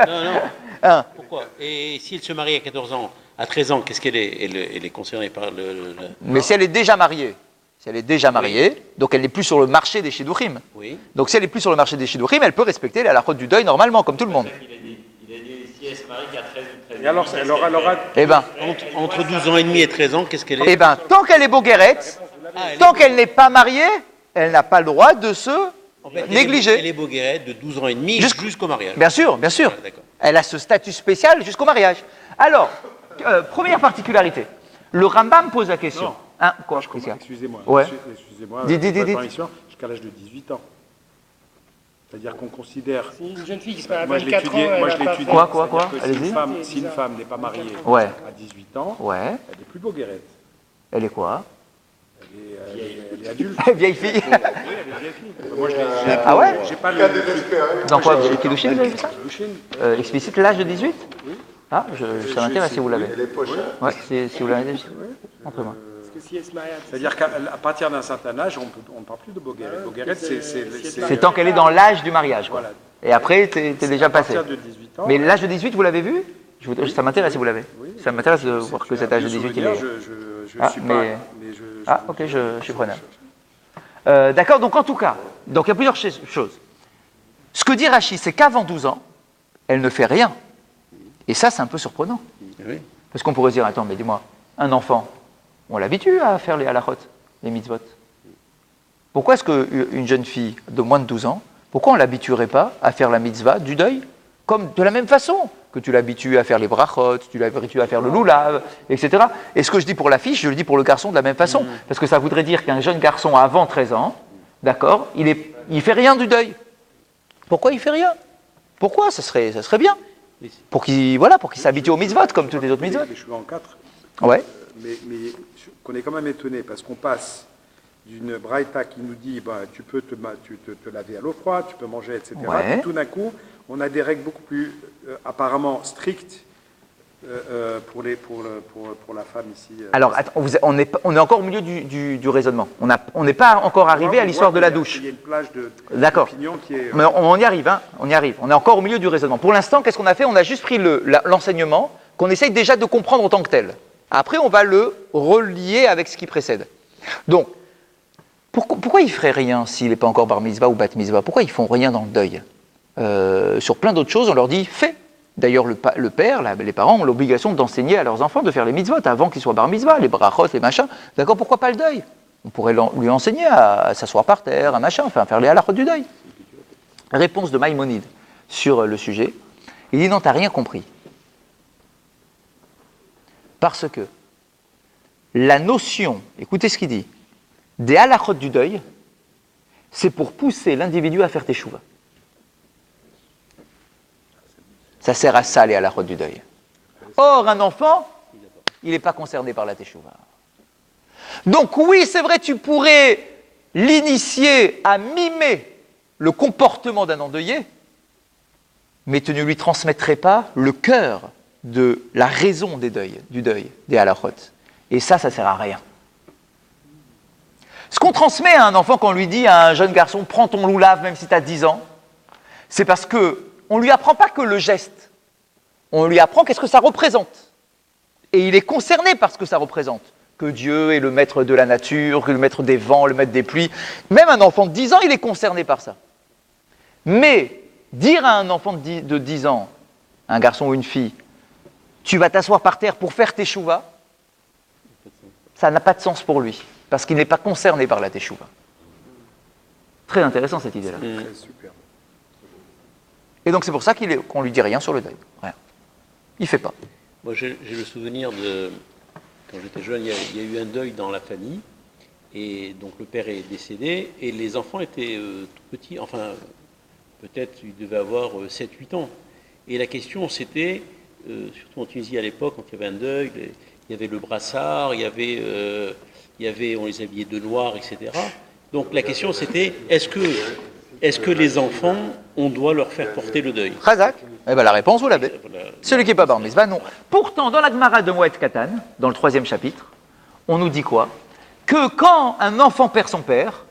Non. Hein. Pourquoi? Et s'il se marie à 14 ans, à 13 ans, qu'est-ce qu'elle est? Elle est concernée par le- Mais si elle est déjà mariée, donc elle n'est plus sur le marché des shidduchim. Oui. Donc si elle n'est plus sur le marché des shidduchim, elle peut respecter les halachot du deuil normalement, comme tout le monde. Il a dit si elle se marie qu'à 13 ou 13 Et alors, elle aura... Eh ben, Entre 12 ans et demi et 13 ans, qu'est-ce qu'elle est? eh ben, tant qu'elle est boguerette, Ah, elle tant est- qu'elle n'est pas mariée, elle n'a pas le droit de se en fait, négliger. Elle est boguerette de 12 ans et demi jusqu'au mariage. Bien sûr, bien sûr. Ah, d'accord. Elle a ce statut spécial jusqu'au mariage. Alors, première particularité. Le Rambam pose la question. Non. Hein, quoi, qu'est-ce qu'il y a Excusez-moi. Ouais. Excusez-moi. Dis. avec votre permission, jusqu'à l'âge de 18 ans. C'est-à-dire qu'on considère... C'est une jeune fille qui se marie à Moi, je l'ai 24 ans. étudié. Moi, je elle l'ai a pas étudié. Quoi, C'est-à-dire que allez-y. si une femme n'est pas mariée Ouais. à 18 ans, Ouais. elle n'est plus boguerette. Elle est quoi Elle est adulte. Vieille fille. Oui, elle est vieille fille. Moi, Ah ouais j'ai pas le... Dans quoi Chez Kiddushin, vous avez vu ça Kiddushin. Explicite l'âge de 18 Ah, ça m'intéresse si vous l'avez. Elle est pochette. Ouais, si vous l'avez. Montrez-moi. Parce que si elle se marie à C'est-à-dire qu'à partir d'un certain âge, on ne parle plus de boguerette. Boguerette, C'est tant qu'elle est dans l'âge du mariage, quoi. Voilà. Et après, t'es déjà À passé. partir de 18 ans... Mais l'âge de 18, vous l'avez vu Ça m'intéresse si vous l'avez. Oui. Ça m'intéresse de C'est voir que un cet âge de vieux 18, il est... souvenir, je Ah, suis mais- pas... mais Ah, ok, je suis preneur. D'accord, donc en tout cas, donc il y a plusieurs choses. Ce que dit Rachid, c'est qu'avant 12 ans, elle ne fait rien. Et ça, c'est un peu surprenant. Oui. Parce qu'on pourrait se dire, attends, mais dis-moi, un enfant, on l'habitue à faire les halachot, les mitzvot. Pourquoi est-ce qu'une jeune fille de moins de 12 ans, pourquoi on ne l'habituerait pas à faire la mitzvah du deuil comme de la même façon que tu l'habitues à faire les brachot, tu l'habitues à faire le loulav, etc. Et ce que je dis pour la fille, je le dis pour le garçon de la même façon. Parce que ça voudrait dire qu'un jeune garçon avant 13 ans, d'accord, il fait rien du deuil. Pourquoi il fait rien? Pourquoi? Ça serait bien. Pour qu'il s'habitue aux mitzvot comme toutes les autres mitzvot. Les cheveux en 4. Ouais. Mais qu'on est quand même étonné parce qu'on passe d'une braïta qui nous dit tu peux te laver à l'eau froide, tu peux manger, etc. Ouais. Puis tout d'un coup, on a des règles beaucoup plus apparemment strictes pour la femme ici. Alors, attends, on est encore au milieu du raisonnement. On n'est pas encore arrivé à l'histoire de la douche. Il y a une plage D'accord. d'opinion qui est... Mais on y arrive, hein, on y arrive. On est encore au milieu du raisonnement. Pour l'instant, qu'est-ce qu'on a fait? On a juste pris l'enseignement qu'on essaye déjà de comprendre en tant que tel. Après, on va le relier avec ce qui précède. Donc, pourquoi ils ne feraient rien s'il n'est pas encore bar mitzvah ou bat mitzvah? Pourquoi ils ne font rien dans le deuil? Sur plein d'autres choses, on leur dit fais. D'ailleurs, le père, les parents ont l'obligation d'enseigner à leurs enfants de faire les mitzvot avant qu'ils soient bar mitzvah, les brachot, les machins. D'accord, pourquoi pas le deuil? On pourrait lui enseigner à s'asseoir par terre, à machin, enfin faire les halachot du deuil. Réponse de Maïmonide sur le sujet. Il dit non, tu n'as rien compris. Parce que la notion, écoutez ce qu'il dit, des halachot du deuil, c'est pour pousser l'individu à faire teshuva. Ça sert à ça, les halachot du deuil. Or, un enfant, il n'est pas concerné par la teshuva. Donc oui, c'est vrai, tu pourrais l'initier à mimer le comportement d'un endeuillé, mais tu ne lui transmettrais pas le cœur de la raison du deuil, des halachot. Et ça sert à rien. Ce qu'on transmet à un enfant quand on lui dit à un jeune garçon, prends ton loulav même si tu as 10 ans, c'est parce qu'on ne lui apprend pas que le geste, on lui apprend qu'est-ce que ça représente. Et il est concerné par ce que ça représente. Que Dieu est le maître de la nature, que le maître des vents, le maître des pluies. Même un enfant de 10 ans, il est concerné par ça. Mais dire à un enfant de 10 ans, un garçon ou une fille, tu vas t'asseoir par terre pour faire teshuva, ça n'a pas de sens pour lui, parce qu'il n'est pas concerné par la teshuva. Très intéressant cette idée-là. Très super. Et donc c'est pour ça qu'on lui dit rien sur le deuil. Rien. Il ne fait pas. Moi, j'ai le souvenir de... Quand j'étais jeune, il y a eu un deuil dans la famille. Et donc, le père est décédé. Et les enfants étaient tout petits. Enfin, peut-être ils devaient avoir 7-8 ans. Et la question, c'était, surtout en Tunisie à l'époque, quand il y avait un deuil, il y avait le brassard, il y avait, on les habillait de noir, etc. Donc, la question, c'était, est-ce que les enfants, on doit leur faire porter le deuil? Chazak. Eh ben la réponse, vous l'avez. Voilà. Celui qui n'est pas bar mitzvah, non. Pourtant, dans la Gemara de Moed Katan, dans le 3e chapitre, on nous dit quoi? que quand un enfant perd son père,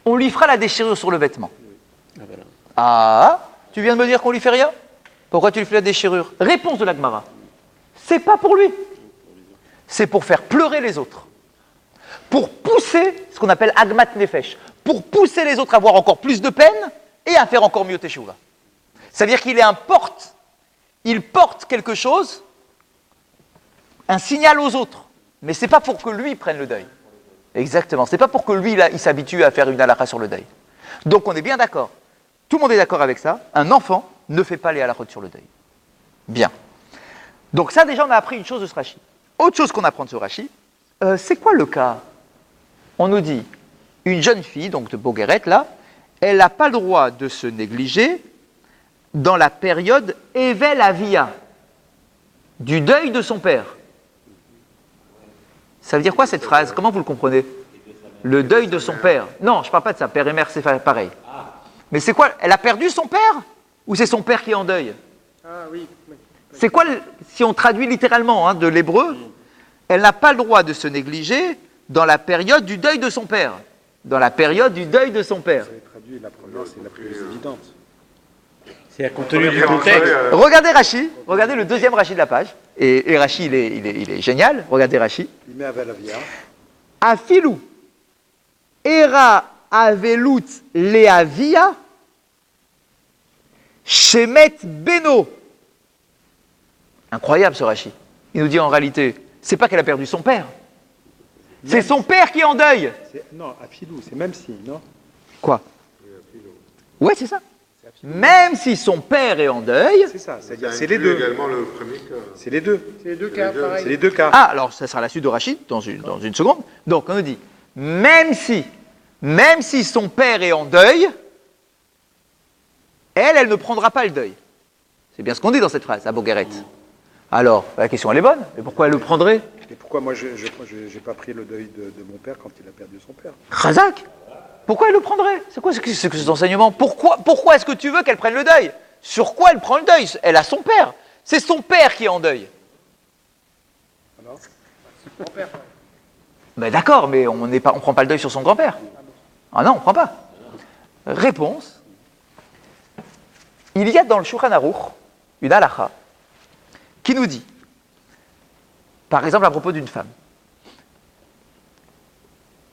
on lui fera la déchirure sur le vêtement. Ah, voilà. Ah, tu viens de me dire qu'on lui fait rien? Pourquoi tu lui fais la déchirure? Réponse de la Gemara. C'est pas pour lui. C'est pour faire pleurer les autres. Pour pousser ce qu'on appelle Agmat Nefesh. Pour pousser les autres à avoir encore plus de peine et à faire encore mieux Teshuva. C'est-à-dire qu'il il porte quelque chose, un signal aux autres. Mais c'est pas pour que lui prenne le deuil. Exactement. C'est pas pour que lui, il s'habitue à faire une halakha sur le deuil. Donc on est bien d'accord. Tout le monde est d'accord avec ça. Un enfant ne fait pas les halakhot sur le deuil. Bien. Donc ça, déjà, on a appris une chose de ce Rashi. Autre chose qu'on apprend de ce Rashi, c'est quoi le cas? On nous dit, une jeune fille, donc de Bogueret, là, elle n'a pas le droit de se négliger dans la période Evel Avia, du deuil de son père. Ça veut dire quoi cette phrase? Comment vous le comprenez? Le deuil de son père. Non, je ne parle pas de ça. Père et mère, c'est pareil. Mais c'est quoi? Elle a perdu son père? Ou c'est son père qui est en deuil? Ah oui. C'est quoi, si on traduit littéralement de l'hébreu, elle n'a pas le droit de se négliger dans la période du deuil de son père. Dans la période du deuil de son père. Vous avez traduit la première, c'est la plus évidente. C'est à compte tenu du contexte. Regardez Rashi, regardez le deuxième Rashi de la page. Et Rashi, il est génial. Regardez Rashi. Il met avec la via. Afilou, era avelut leavia, shemet beno. Incroyable ce Rashi. Il nous dit en réalité, c'est pas qu'elle a perdu son père. C'est son père qui est en deuil. Non, Afilou, c'est même si, non? Quoi? Ouais, c'est ça. Même si son père est en deuil. C'est ça, c'est-à-dire c'est les deux. Également le premier cas. C'est les deux. C'est les deux cas, pareil. C'est les deux cas. Ah, alors ça sera la suite de Rachid dans une seconde. Donc on nous dit, même si son père est en deuil, elle ne prendra pas le deuil. C'est bien ce qu'on dit dans cette phrase, à Bogueret. Alors, la question elle est bonne, mais pourquoi elle le prendrait? Et pourquoi moi je n'ai pas pris le deuil de mon père quand il a perdu son père? Razak, pourquoi elle le prendrait? C'est quoi cet enseignement? Pourquoi est-ce que tu veux qu'elle prenne le deuil? Sur quoi elle prend le deuil? Elle a son père. C'est son père qui est en deuil. Alors Ben d'accord, mais on ne prend pas le deuil sur son grand-père. Ah non, on ne prend pas. Réponse. Il y a dans le Shulchan Aruch une halakha qui nous dit, par exemple à propos d'une femme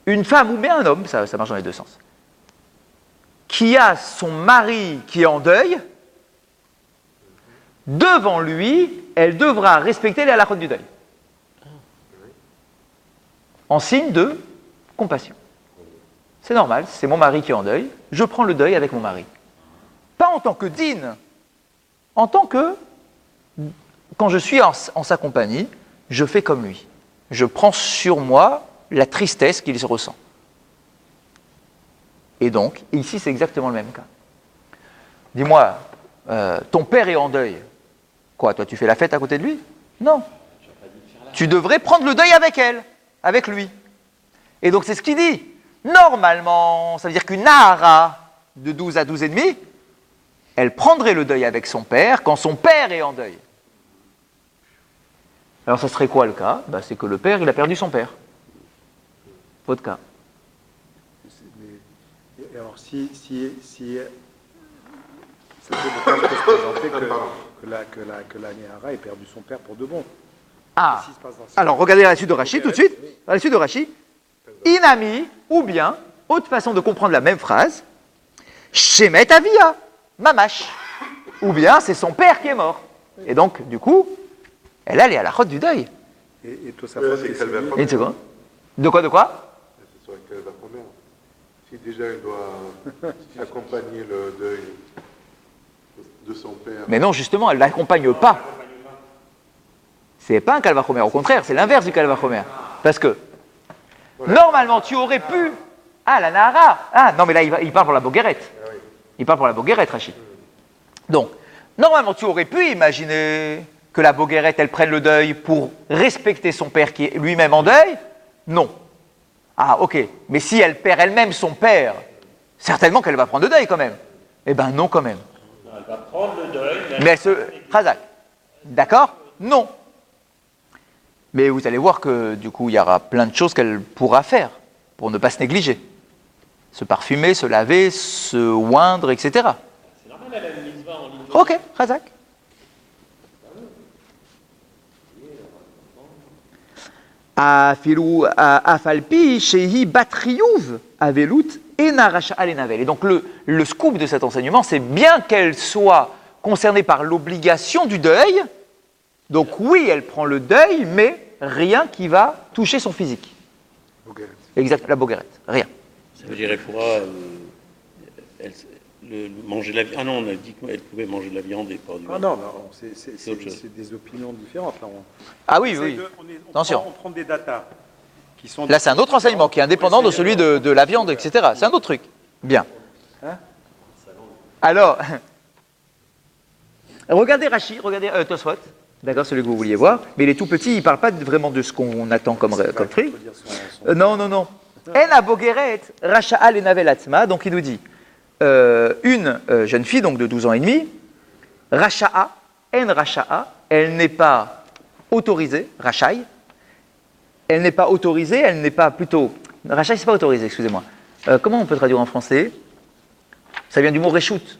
ou bien un homme, ça marche dans les deux sens, qui a son mari qui est en deuil, devant lui, elle devra respecter les halakhot du deuil. En signe de compassion. C'est normal, c'est mon mari qui est en deuil, je prends le deuil avec mon mari. Pas en tant que din, en tant que, quand je suis en sa compagnie, je fais comme lui. Je prends sur moi la tristesse qu'il ressent. Et donc, ici, c'est exactement le même cas. Dis-moi, ton père est en deuil. Quoi, toi, tu fais la fête à côté de lui? Non. Tu devrais prendre le deuil avec elle, avec lui. Et donc, c'est ce qu'il dit. Normalement, ça veut dire qu'une Nahara de 12 à 12 et demi, elle prendrait le deuil avec son père quand son père est en deuil. Alors, ça serait quoi le cas? C'est que le père, il a perdu son père. Votre cas. Et alors, si ça peut ne pas se présenter que la Néhara ait perdu son père pour de bon. Ah, alors regardez la suite de Rashi tout de suite. La suite de Rashi. Inami, ou bien, autre façon de comprendre la même phrase, Shemet Avia, Mamash. Ou bien, c'est son père qui est mort. Et donc, du coup, elle est à la route du deuil. Et tout ça, Une seconde. De quoi C'est sur laquelle va première. Si déjà elle doit accompagner le deuil de son père. Mais non, justement, elle ne l'accompagne pas. C'est pas un calvachomer, au contraire, c'est l'inverse du calvachomer. Parce que, normalement, tu aurais pu... Ah, la Nahara. Ah, non, mais là, il parle pour la Bogueret. Il parle pour la Bogueret, Rachid. Donc, normalement, tu aurais pu imaginer que la Bogueret, elle prenne le deuil pour respecter son père qui est lui-même en deuil. Non. Ah, ok. Mais si elle perd elle-même son père, certainement qu'elle va prendre le deuil quand même. Eh ben non, quand même. Elle va prendre le deuil. Mais elle se... Razak. D'accord? Non. Mais vous allez voir que du coup, il y aura plein de choses qu'elle pourra faire pour ne pas se négliger. Se parfumer, se laver, se oindre, etc. C'est normal, elle a une mitzvah en ligne. Ok, Razak. Afalpi shehi batriyuv avelut ena racha alenavel. Et donc le scoop de cet enseignement, c'est bien qu'elle soit concernée par l'obligation du deuil. Donc oui, elle prend le deuil, mais rien qui va toucher son physique. Exact, la boguerette, rien. Ça veut dire qu'elle pourra manger la viande. Ah non, on a dit qu'elle pouvait manger de la viande et pas du Ah non, non, autre chose. c'est des opinions différentes. Là, Ah oui, oui. Attention. On prend des datas qui sont... Là, c'est un autre enseignement qui est indépendant de celui de la viande, etc. C'est un autre truc. Bien. Hein? Alors, regardez Rashi, regardez Tosfot, d'accord, celui que vous vouliez voir, mais il est tout petit, il ne parle pas vraiment de ce qu'on attend comme truc. Non. En abogeret racha'a lenavel atzma, donc il nous dit, une jeune fille, donc de 12 ans et demi, racha'a, elle n'est pas autorisée, rachaï, elle n'est pas autorisée, elle n'est pas plutôt... Rachaï, c'est pas autorisé, excusez-moi. Comment on peut traduire en français? Ça vient du mot reshoot.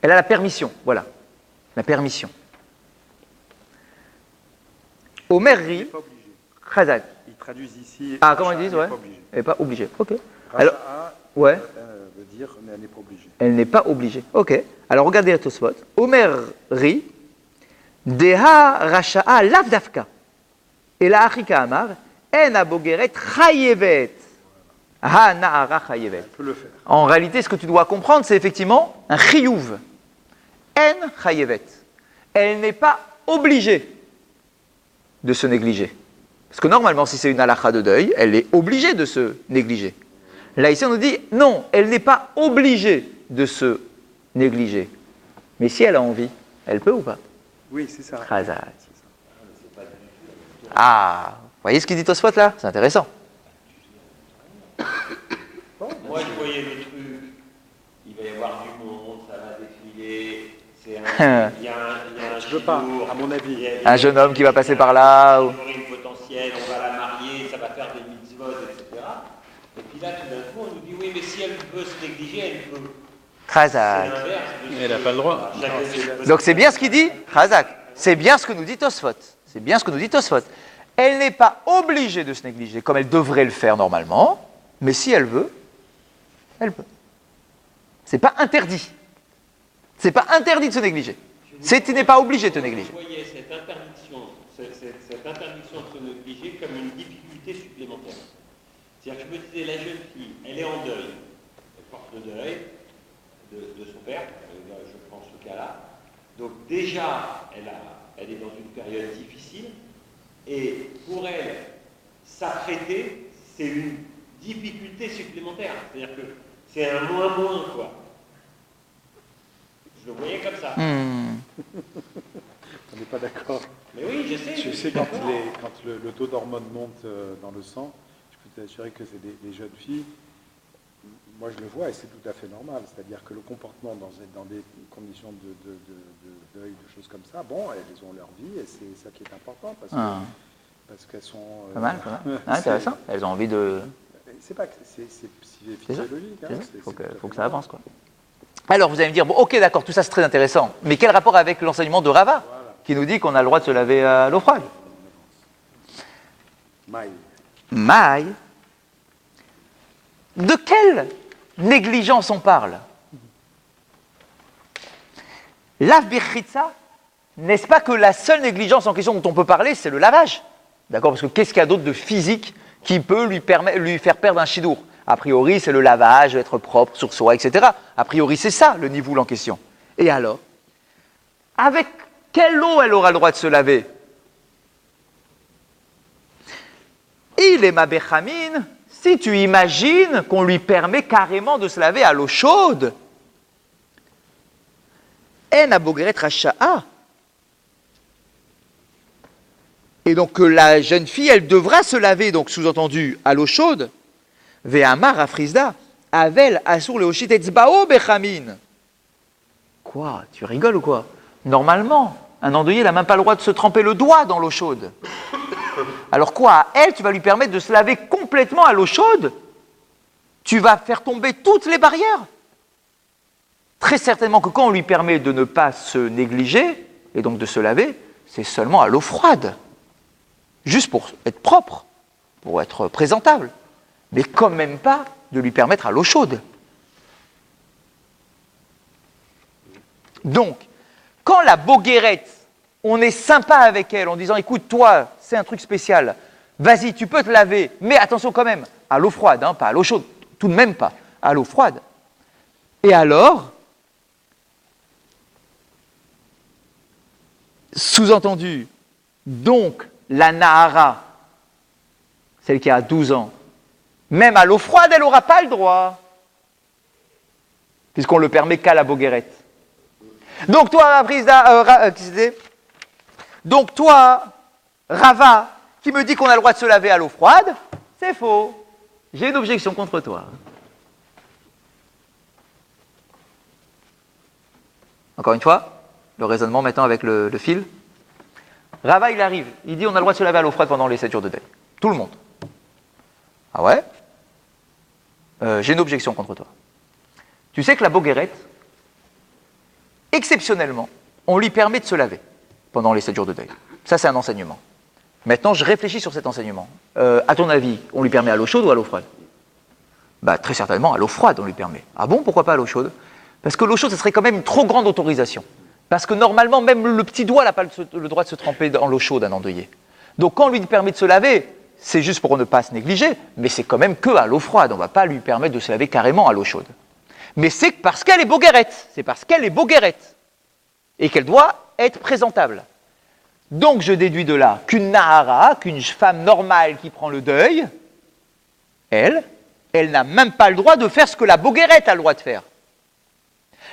Elle a la permission, voilà. La permission. Omer ri, Khazak. Ils traduisent ici... Ah, comment ils disent, ouais. Elle n'est pas obligée. Ok. Alors, ouais. Veut dire, mais elle n'est pas obligée. Elle n'est pas obligée. Ok. Alors, regardez à Tosfot. Omer ri, deha rasha'a lavdafka. Et la achika amar, en abogeret chayevet. Ha na'ara chayevet. Elle peut le faire. En réalité, ce que tu dois comprendre, c'est effectivement un chiyuv. En chayevet. Elle n'est pas obligée de se négliger. Parce que normalement, si c'est une halakha de deuil, elle est obligée de se négliger. Là, ici, on nous dit, non, elle n'est pas obligée de se négliger. Mais si elle a envie, elle peut ou pas? Oui, c'est ça. Khazak. Ah, vous voyez ce qu'il dit Tosfot là? C'est intéressant. Moi, je voyais le truc, il va y avoir du monde, ça va défiler, il y a un Je veux pas, chidour, à mon avis. il y a- Un jeune homme qui va passer par là, ou- Une potentielle, on va la marier, ça va faire des mitzvot, etc. Et puis là, tout d'un coup, on nous dit, oui, mais si elle veut se négliger, elle peut. C'est Khazak. l'inverse. de ce Elle n'a que- pas le droit. Donc c'est bien ce qu'il dit, Khazak. C'est bien ce que nous dit Tosfot. C'est bien ce que nous dit Tosfot. Elle n'est pas obligée de se négliger comme elle devrait le faire normalement, mais si elle veut, elle peut. C'est pas interdit. C'est pas interdit de se négliger. Tu n'es pas obligé de te négliger. Je voyais cette interdiction de se négliger comme une difficulté supplémentaire. C'est-à-dire que je me disais, la jeune fille, elle est en deuil. Elle porte le deuil de son père, je prends ce cas-là. Donc déjà, elle est dans une période difficile. Et pour elle, s'apprêter, c'est une difficulté supplémentaire. C'est-à-dire que c'est un moins, quoi. Je le voyais comme ça. Hmm. On n'est pas d'accord. Mais oui, je sais. Tu sais, quand le taux d'hormones monte dans le sang, je peux t'assurer que c'est des jeunes filles. Moi, je le vois et c'est tout à fait normal. C'est-à-dire que le comportement dans des conditions de deuil, de choses comme ça, bon, elles ont leur vie et c'est ça qui est important parce qu'elles sont... Pas mal, pas mal. Ah, intéressant. Elles ont envie de... C'est pas que c'est physiologique. C'est ça. C'est Faut tout à que fait ça normal. avance, quoi. Alors, vous allez me dire, bon, ok, d'accord, tout ça c'est très intéressant, mais quel rapport avec l'enseignement de Rava, qui nous dit qu'on a le droit de se laver à l'eau froide? Maï. De quelle négligence on parle? Lav birchitza, n'est-ce pas que la seule négligence en question dont on peut parler, c'est le lavage? D'accord? Parce que qu'est-ce qu'il y a d'autre de physique qui peut lui faire perdre un chidour? A priori, c'est le lavage, être propre sur soi, etc. A priori, c'est ça le nivoul en question. Et alors? Avec quelle eau elle aura le droit de se laver? Il est ma béchamine. Si tu imagines qu'on lui permet carrément de se laver à l'eau chaude, en abogeret racha'a. Et donc la jeune fille, elle devra se laver, donc sous-entendu, à l'eau chaude. Ve'amar afrizda, avel asur leoshit etzbao bechamin. Quoi? Tu rigoles ou quoi? Normalement, un endeuillé n'a même pas le droit de se tremper le doigt dans l'eau chaude. Alors quoi, à elle, tu vas lui permettre de se laver complètement à l'eau chaude? Tu vas faire tomber toutes les barrières. Très certainement que quand on lui permet de ne pas se négliger, et donc de se laver, c'est seulement à l'eau froide. Juste pour être propre, pour être présentable. Mais quand même pas de lui permettre à l'eau chaude. Donc, quand la boguérette, on est sympa avec elle en disant, écoute, toi, c'est un truc spécial, vas-y, tu peux te laver, mais attention quand même, à l'eau froide, hein, pas à l'eau chaude, tout de même pas, à l'eau froide. Et alors, sous-entendu, donc, la Nahara, celle qui a 12 ans, même à l'eau froide, elle n'aura pas le droit, puisqu'on le permet qu'à la boguérette. Donc toi, donc toi, Rava, qui me dit qu'on a le droit de se laver à l'eau froide, c'est faux. J'ai une objection contre toi. Encore une fois, le raisonnement maintenant avec le fil. Rava, il arrive, il dit on a le droit de se laver à l'eau froide pendant les 7 jours de deuil. Tout le monde. Ah ouais? J'ai une objection contre toi. Tu sais que la boguérette, exceptionnellement, on lui permet de se laver pendant les 7 jours de deuil. Ça, c'est un enseignement. Maintenant, je réfléchis sur cet enseignement. À ton avis, on lui permet à l'eau chaude ou à l'eau froide? Bah, très certainement, à l'eau froide, on lui permet. Ah bon, pourquoi pas à l'eau chaude? Parce que l'eau chaude, ce serait quand même une trop grande autorisation. Parce que normalement, même le petit doigt n'a pas le droit de se tremper dans l'eau chaude, un endeuillé. Donc, quand on lui permet de se laver, c'est juste pour ne pas se négliger, mais c'est quand même que à l'eau froide. On ne va pas lui permettre de se laver carrément à l'eau chaude. Mais c'est parce qu'elle est boguérette. C'est parce qu'elle est boguérette. Et qu'elle doit être présentable. Donc je déduis de là qu'une Nahara, qu'une femme normale qui prend le deuil, elle n'a même pas le droit de faire ce que la boguérette a le droit de faire.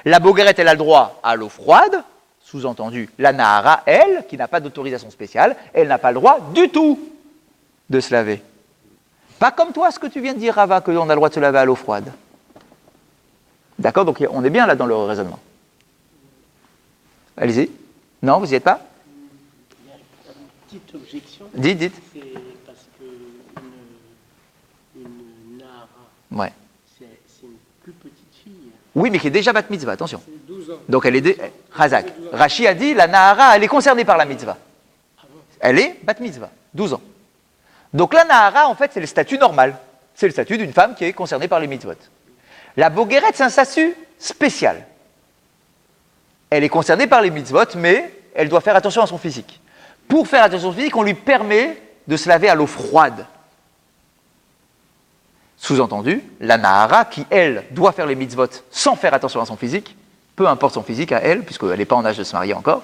La boguérette, elle a le droit à l'eau froide, sous-entendu, la Nahara, elle, qui n'a pas d'autorisation spéciale, elle n'a pas le droit du tout de se laver. Pas comme toi, ce que tu viens de dire, Rava, qu'on a le droit de se laver à l'eau froide. D'accord? Donc on est bien là dans le raisonnement. Allez-y. Non, vous n'y êtes pas? Il y a une petite objection. Dites. C'est parce que une Nahara, Ouais. c'est une plus petite fille. Oui, mais qui est déjà bat mitzvah, attention. C'est 12 ans. Donc elle est... Razak. Rashi a dit, la Nahara, elle est concernée par la mitzvah. Elle est bat mitzvah, 12 ans. Donc la Nahara, en fait, c'est le statut normal. C'est le statut d'une femme qui est concernée par les mitzvot. La boguérette, c'est un statut spécial. Elle est concernée par les mitzvot, mais elle doit faire attention à son physique. Pour faire attention à son physique, on lui permet de se laver à l'eau froide. Sous-entendu, la Nahara, qui, elle, doit faire les mitzvot sans faire attention à son physique, peu importe son physique à elle, puisqu'elle n'est pas en âge de se marier encore,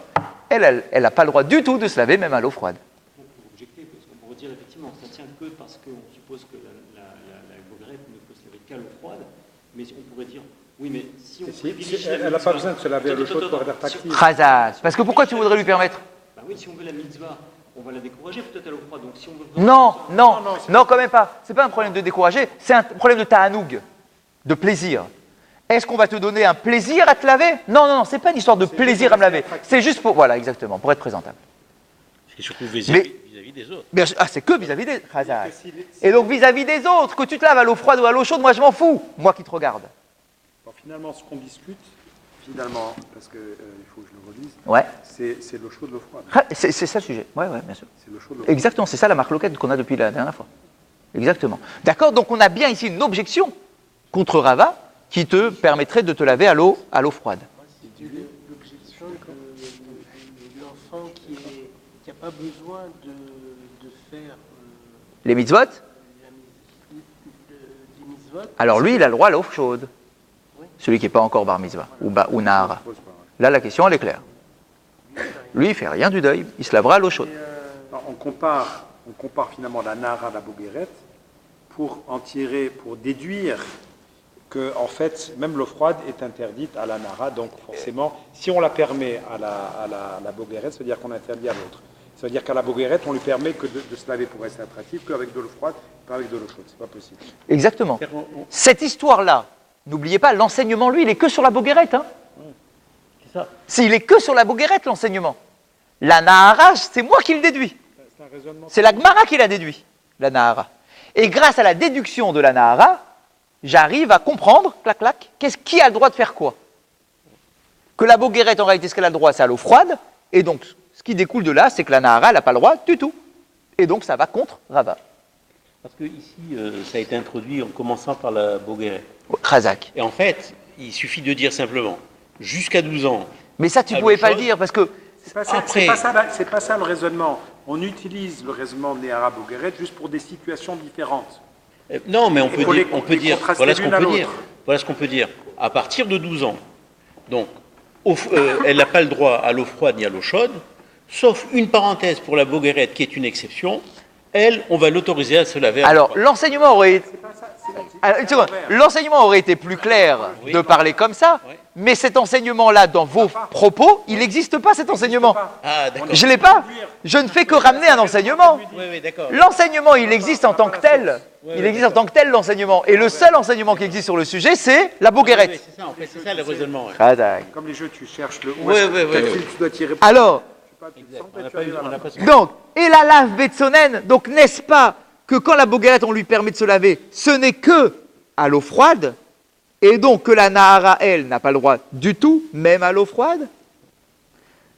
elle n'a pas le droit du tout de se laver, même à l'eau froide. Pour objecter, parce qu'on pourrait dire effectivement, ça tient que parce qu'on suppose que la boguérette ne peut se laver qu'à l'eau froide, mais on pourrait dire, oui, mais si on privilégie Elle n'a pas besoin de se laver à l'eau chaude pour être active. Khazaz. Parce que pourquoi tu voudrais lui permettre? Bah oui, si on veut la mitzvah, on va la décourager peut-être à l'eau froide. Donc si on veut Non, quand même pas. C'est pas un problème de décourager, c'est un problème de ta'anoug, de plaisir. Est-ce qu'on va te donner un plaisir à te laver? Non, c'est pas une histoire de plaisir à me laver. C'est juste pour, voilà, exactement, pour être présentable. C'est surtout vis-à-vis des autres. Bien sûr, c'est que vis-à-vis des... Khazaz. Et donc vis-à-vis des autres, que tu te laves à l'eau froide ou à l'eau chaude, moi je m'en fous, moi qui te regarde. Bon, finalement, ce qu'on discute, finalement, parce qu'il faut que je le relise, Ouais. c'est l'eau chaude, l'eau froide. C'est ça le sujet. Ouais, bien sûr. C'est l'eau chaude, l'eau froide. Exactement, c'est ça la marque loquette qu'on a depuis la dernière fois. Exactement. D'accord, donc on a bien ici une objection contre Rava qui te permettrait de te laver à l'eau froide. Moi, c'est l'objection de l'enfant qui n'a pas besoin de faire Les mitzvot? des mitzvot. Alors lui, il a le droit à l'eau chaude. Oui. Celui qui n'est pas encore bar mitzvah ou nahara. Pose pas, ouais. Là, la question, elle est claire. Lui, il fait rien du deuil, il se lavera à l'eau chaude. Alors, on compare finalement la Nahara à la boguérette pour déduire que, en fait, même l'eau froide est interdite à la Nahara. Donc, forcément, si on la permet à la boguérette, ça veut dire qu'on interdit à l'autre. Ça veut dire qu'à la boguérette, on lui permet que de se laver pour rester attractif, qu'avec de l'eau froide, pas avec de l'eau chaude. C'est pas possible. Exactement. Cette histoire-là, n'oubliez pas, l'enseignement, lui, il est que sur la boguérette. Hein. C'est ça. S'il est que sur la boguérette, l'enseignement. La Nahara, c'est moi qui le déduis. C'est un C'est la Gemara qui l'a déduit, la Nahara. Et grâce à la déduction de la Nahara, j'arrive à comprendre, clac, clac, qui a le droit de faire quoi. Que la Bogueret, en réalité, ce qu'elle a le droit, c'est à l'eau froide. Et donc, ce qui découle de là, c'est que la Nahara, elle n'a pas le droit du tout. Et donc, ça va contre Rava. Parce que ici, ça a été introduit en commençant par la Bogueret. Khazak. Et en fait, il suffit de dire simplement, jusqu'à 12 ans. Mais ça, tu ne pouvais pas le dire, parce que... C'est pas ça le raisonnement. On utilise le raisonnement de Nehara Bogueret juste pour des situations différentes. Non, mais on peut dire, voilà ce qu'on peut dire. l'autre. Voilà ce qu'on peut dire. À partir de 12 ans, donc, elle n'a pas le droit à l'eau froide ni à l'eau chaude, sauf une parenthèse pour la Bogueret qui est une exception. Elle, on va l'autoriser à se laver. Alors, l'enseignement aurait été... Alors, une seconde. L'enseignement aurait été plus clair de parler comme ça, mais cet enseignement-là, dans vos propos, il n'existe pas cet enseignement. Ah, d'accord. Je ne l'ai pas. Je ne fais que ramener un enseignement. Oui, d'accord. L'enseignement, il existe en tant que tel. Il existe en tant que tel, l'enseignement. Et le seul enseignement qui existe sur le sujet, c'est la Bogueret. Oui, c'est ça, en fait, c'est ça le raisonnement. Ouais. Ah, d'accord. Comme les jeux, tu cherches le Oui, oui, oui, oui. tu dois tirer. Alors, On n'a pas ce- donc, et la lave Betsonen, donc n'est-ce pas que quand la Bogueret, on lui permet de se laver, ce n'est que à l'eau froide, et donc que la Nahara, elle, n'a pas le droit du tout, même à l'eau froide?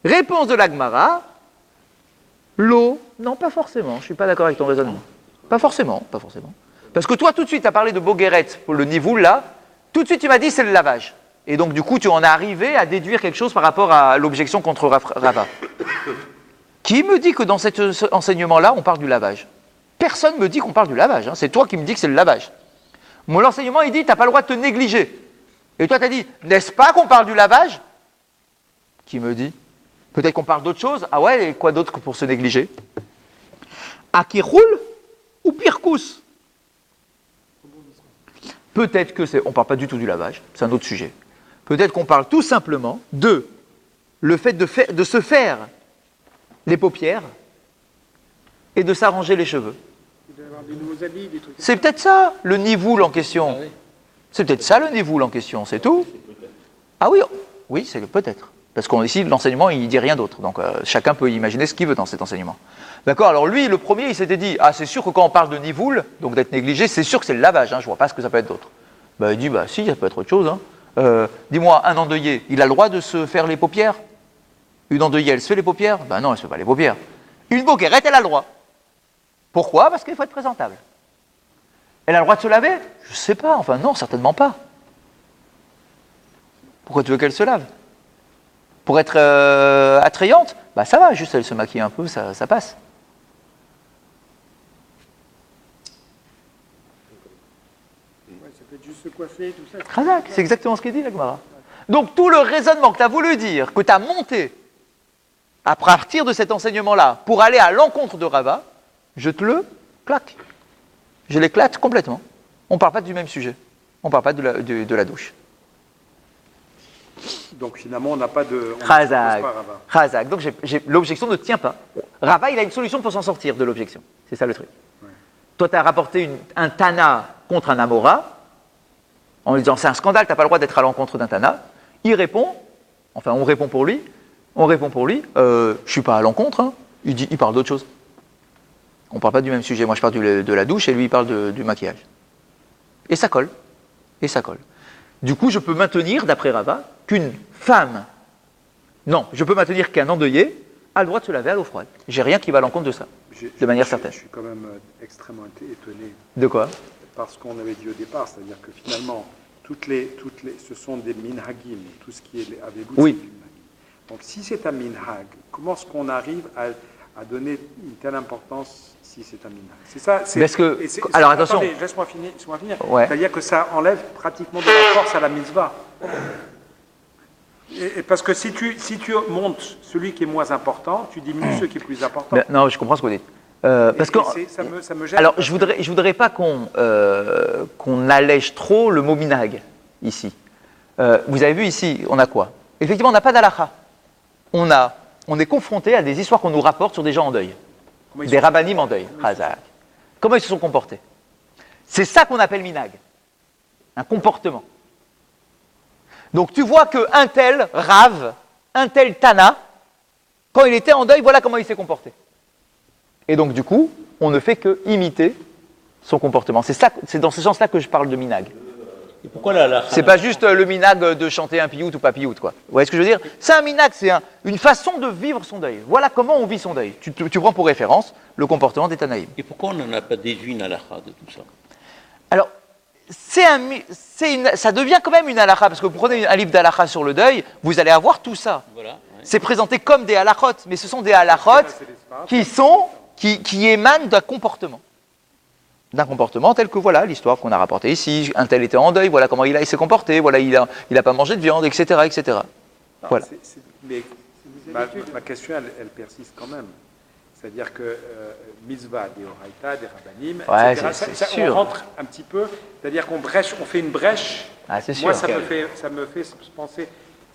Réponse de la Gemara, l'eau, non, pas forcément, je ne suis pas d'accord avec ton raisonnement. Pas forcément, pas forcément. Parce que toi, tout de suite, tu as parlé de Bogueret pour le niveau là, tout de suite, tu m'as dit c'est le lavage. Et donc, du coup, tu en es arrivé à déduire quelque chose par rapport à l'objection contre Rava. Qui me dit que dans cet enseignement-là, on parle du lavage? Personne ne me dit qu'on parle du lavage. Hein. C'est toi qui me dis que c'est le lavage. Mon enseignement, il dit, tu n'as pas le droit de te négliger. Et toi, tu as dit, n'est-ce pas qu'on parle du lavage? Qui me dit? Peut-être qu'on parle d'autre chose. Ah ouais, et quoi d'autre que pour se négliger? Akiroul ou Pirkous? Peut-être que c'est... On ne parle pas du tout du lavage, c'est un autre sujet. Peut-être qu'on parle tout simplement de le fait de se faire les paupières et de s'arranger les cheveux. Il doit y avoir des nouveaux habits, des trucs. C'est peut-être ça, le nivoul en question. C'est peut-être ça, le nivoul en question, c'est tout. Ah oui, oui, c'est peut-être. Parce qu'ici, l'enseignement, il ne dit rien d'autre. Donc, chacun peut imaginer ce qu'il veut dans cet enseignement. D'accord, alors lui, le premier, il s'était dit, ah, c'est sûr que quand on parle de nivoul, donc d'être négligé, c'est sûr que c'est le lavage, hein, je ne vois pas ce que ça peut être d'autre. Il dit, si, ça peut être autre chose. Hein. Dis-moi, un endeuillé, il a le droit de se faire les paupières? Une endeuillée, elle se fait les paupières? Non, elle ne se fait pas les paupières. Une Bogueret, elle a le droit. Pourquoi? Parce qu'il faut être présentable. Elle a le droit de se laver? Je ne sais pas, enfin non, certainement pas. Pourquoi tu veux qu'elle se lave? Pour être attrayante? Ça va, juste elle se maquille un peu, ça passe. Ouais, ça peut être juste se coiffer, tout ça. Khazak, c'est exactement ce qu'il dit la Gemara. Donc tout le raisonnement que tu as voulu dire, que tu as monté à partir de cet enseignement-là pour aller à l'encontre de Rava, je te le claque. Je l'éclate complètement. On ne parle pas du même sujet. On ne parle pas de la douche. Donc finalement, on n'a pas de... on ne Khazak. suppose pas Rava. Khazak. Donc l'objection ne tient pas. Rava, il a une solution pour s'en sortir de l'objection. C'est ça le truc. Ouais. Toi, tu as rapporté un Tana contre un Amora, en lui disant c'est un scandale, tu n'as pas le droit d'être à l'encontre d'un Tana. Il répond, enfin on répond pour lui, je ne suis pas à l'encontre, hein. Il parle d'autre chose. On ne parle pas du même sujet. Moi, je parle de la douche et lui, il parle du maquillage. Et ça colle. Du coup, je peux maintenir, d'après Rava, qu'une femme, non, je peux maintenir qu'un endeuillé a le droit de se laver à l'eau froide. J'ai rien qui va à l'encontre de ça, de manière certaine. Je suis quand même extrêmement étonné De quoi? par ce qu'on avait dit au départ, c'est-à-dire que finalement, ce sont des minhagim, tout ce qui est avec vous, Oui. c'est du minhag. Donc si c'est un minhag, comment est-ce qu'on arrive à donner une telle importance si c'est un minhag? C'est ça. Parce que, alors attention. Attendez, laisse-moi finir. Ouais. C'est-à-dire que ça enlève pratiquement de la force à la mitzvah. Et parce que si tu montes celui qui est moins important, tu diminues celui qui est plus important. Non, je comprends ce que vous dites. Parce que, ça me gêne. alors, je voudrais pas qu'on allège trop le mot minhag ici. Vous avez vu ici, on a quoi? Effectivement, on n'a pas d'alacha. On est confronté à des histoires qu'on nous rapporte sur des gens en deuil, des rabbanim en deuil. Khazak. Comment ils se sont comportés? C'est ça qu'on appelle minhag, un comportement. Donc tu vois qu'un tel Rav, un tel Tana, quand il était en deuil, voilà comment il s'est comporté. Et donc, du coup, on ne fait que imiter son comportement. C'est dans ce sens-là que je parle de minag. Et pourquoi la C'est pas juste le minag de chanter un piout ou pas piout, quoi. Vous voyez ce que je veux dire? C'est un minag, c'est une façon de vivre son deuil. Voilà comment on vit son deuil. Tu prends pour référence le comportement des Tanaïm. Et pourquoi on n'en a pas déduit une halakha de tout ça? Alors, ça devient quand même une halakha, parce que vous prenez un livre d'halakha sur le deuil, vous allez avoir tout ça. Voilà. Ouais. C'est présenté comme des halakhot, mais ce sont des halakhot qui émanent d'un comportement. D'un comportement tel que voilà l'histoire qu'on a rapportée ici, un tel était en deuil, voilà comment il s'est comporté, voilà il a pas mangé de viande, etc. etc. Non, voilà. Mais ma question, elle persiste quand même. C'est-à-dire que mitzvah, des oraita, des rabbanim, ouais, etc. C'est sûr. On rentre un petit peu, c'est-à-dire qu'on fait une brèche. Ah, c'est sûr. Moi, ça me fait penser,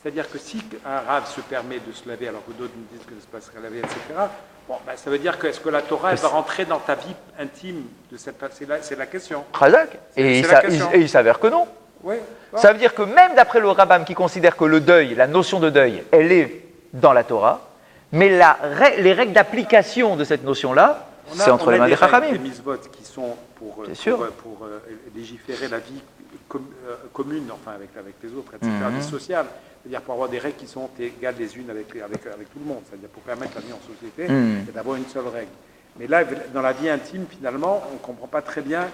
c'est-à-dire que si un rave se permet de se laver alors que d'autres me disent que ne se passerait laver, etc., bon, ben, ça veut dire que est-ce que la Torah elle va rentrer dans ta vie intime de cette c'est la question. Chazak. Et il s'avère que non. Oui. Ça veut dire que même d'après le Rambam qui considère que le deuil, la notion de deuil, elle est dans la Torah, mais les règles d'application de cette notion-là, c'est entre les mains des Chachamim. Des mitzvot qui sont pour légiférer la vie commune, enfin avec les autres, etc., la vie sociale. C'est-à-dire pour avoir des règles qui sont égales les unes avec tout le monde, c'est-à-dire pour permettre la vie en société et d'avoir une seule règle. Mais là, dans la vie intime, finalement, on ne comprend pas très bien.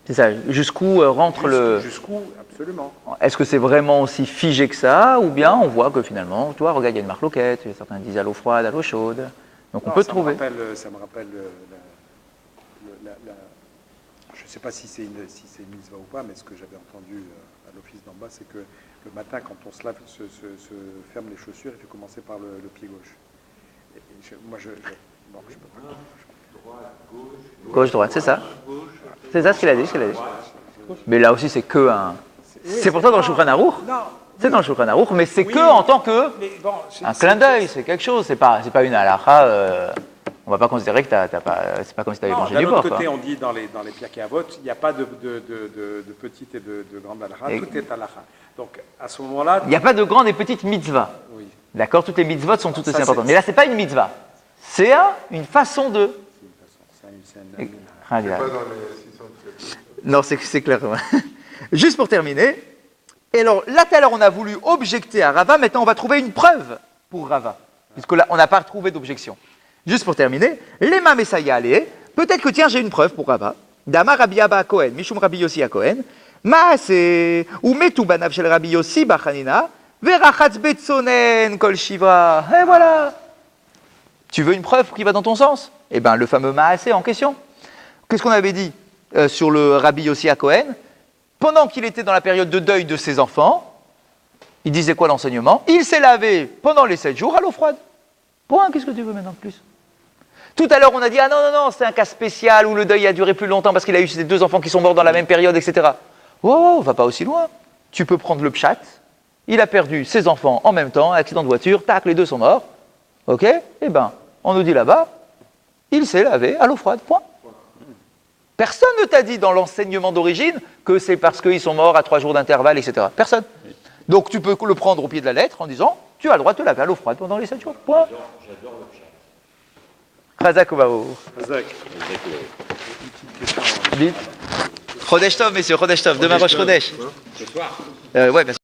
C'est ça, jusqu'où rentre Jusqu'où, absolument. Est-ce que c'est vraiment aussi figé que ça, ou bien on voit que finalement, toi, regarde, il y a une marloquette, certains disent à l'eau froide, à l'eau chaude. Donc on peut trouver. Ça me rappelle je ne sais pas si c'est une mitzvah ou pas, mais ce que j'avais entendu à l'office d'en bas, c'est que le matin, quand on se lave, se ferme les chaussures, il faut commencer par le pied gauche. Moi, je peux pas. Gauche, droite, c'est ça. C'est ça ce qu'il a dit, Mais là aussi, c'est que un. C'est pour ça dans le Shulchan Aruch. C'est dans le Shulchan Aruch, mais c'est que en tant que un clin d'œil, c'est quelque chose. C'est pas une halakha. On va pas considérer que c'est pas comme si tu avais mangé du porc. D'un autre côté, on dit dans les Pirkei Avot, il n'y a pas de petite et de grande halakha, tout est halakha. Donc à ce moment-là, il n'y a pas de grande et petite mitzvah. Oui. D'accord, toutes les mitzvot sont toutes aussi importantes. Mais là, c'est pas une mitzvah. C'est une façon de. C'est pas dans les 600. Non, c'est clair. Juste pour terminer. Et alors, là, tout à l'heure, on a voulu objecter à Rava. Maintenant, on va trouver une preuve pour Rava. Puisque là, on n'a pas trouvé d'objection. Juste pour terminer. Lema Messaya Ale. Peut-être que, tiens, j'ai une preuve pour Rava. Dama Rabbi Abba Cohen. Mishum Rabbi Yossi à Cohen. Maase. Ou metu banav shel Rabbi Yossi bachanina. Verachatz betsonen kol shivra. Et voilà. Tu veux une preuve qui va dans ton sens? Eh bien, le fameux Maasé en question. Qu'est-ce qu'on avait dit sur le Rabbi Yossi à Cohen? Pendant qu'il était dans la période de deuil de ses enfants, il disait quoi l'enseignement? Il s'est lavé pendant les 7 jours à l'eau froide. Point, qu'est-ce que tu veux maintenant de plus? Tout à l'heure, on a dit, ah non, c'est un cas spécial où le deuil a duré plus longtemps parce qu'il a eu ses 2 enfants qui sont morts dans la même période, etc. Oh, va pas aussi loin. Tu peux prendre le pshat. Il a perdu ses enfants en même temps, accident de voiture, tac, les 2 sont morts. Ok? Eh bien, on nous dit là-bas, il s'est lavé à l'eau froide, point. Personne ne t'a dit dans l'enseignement d'origine que c'est parce qu'ils sont morts à 3 jours d'intervalle, etc. Personne. Donc tu peux le prendre au pied de la lettre en disant, tu as le droit de te laver à l'eau froide pendant les 7 jours, point. J'adore le chat. Razak ou Baou. Razak. Vite. Chodesh Tov, messieurs, Chodesh Tov. Demain, Rosh Chodesh. Ce soir. Ouais, bien sûr.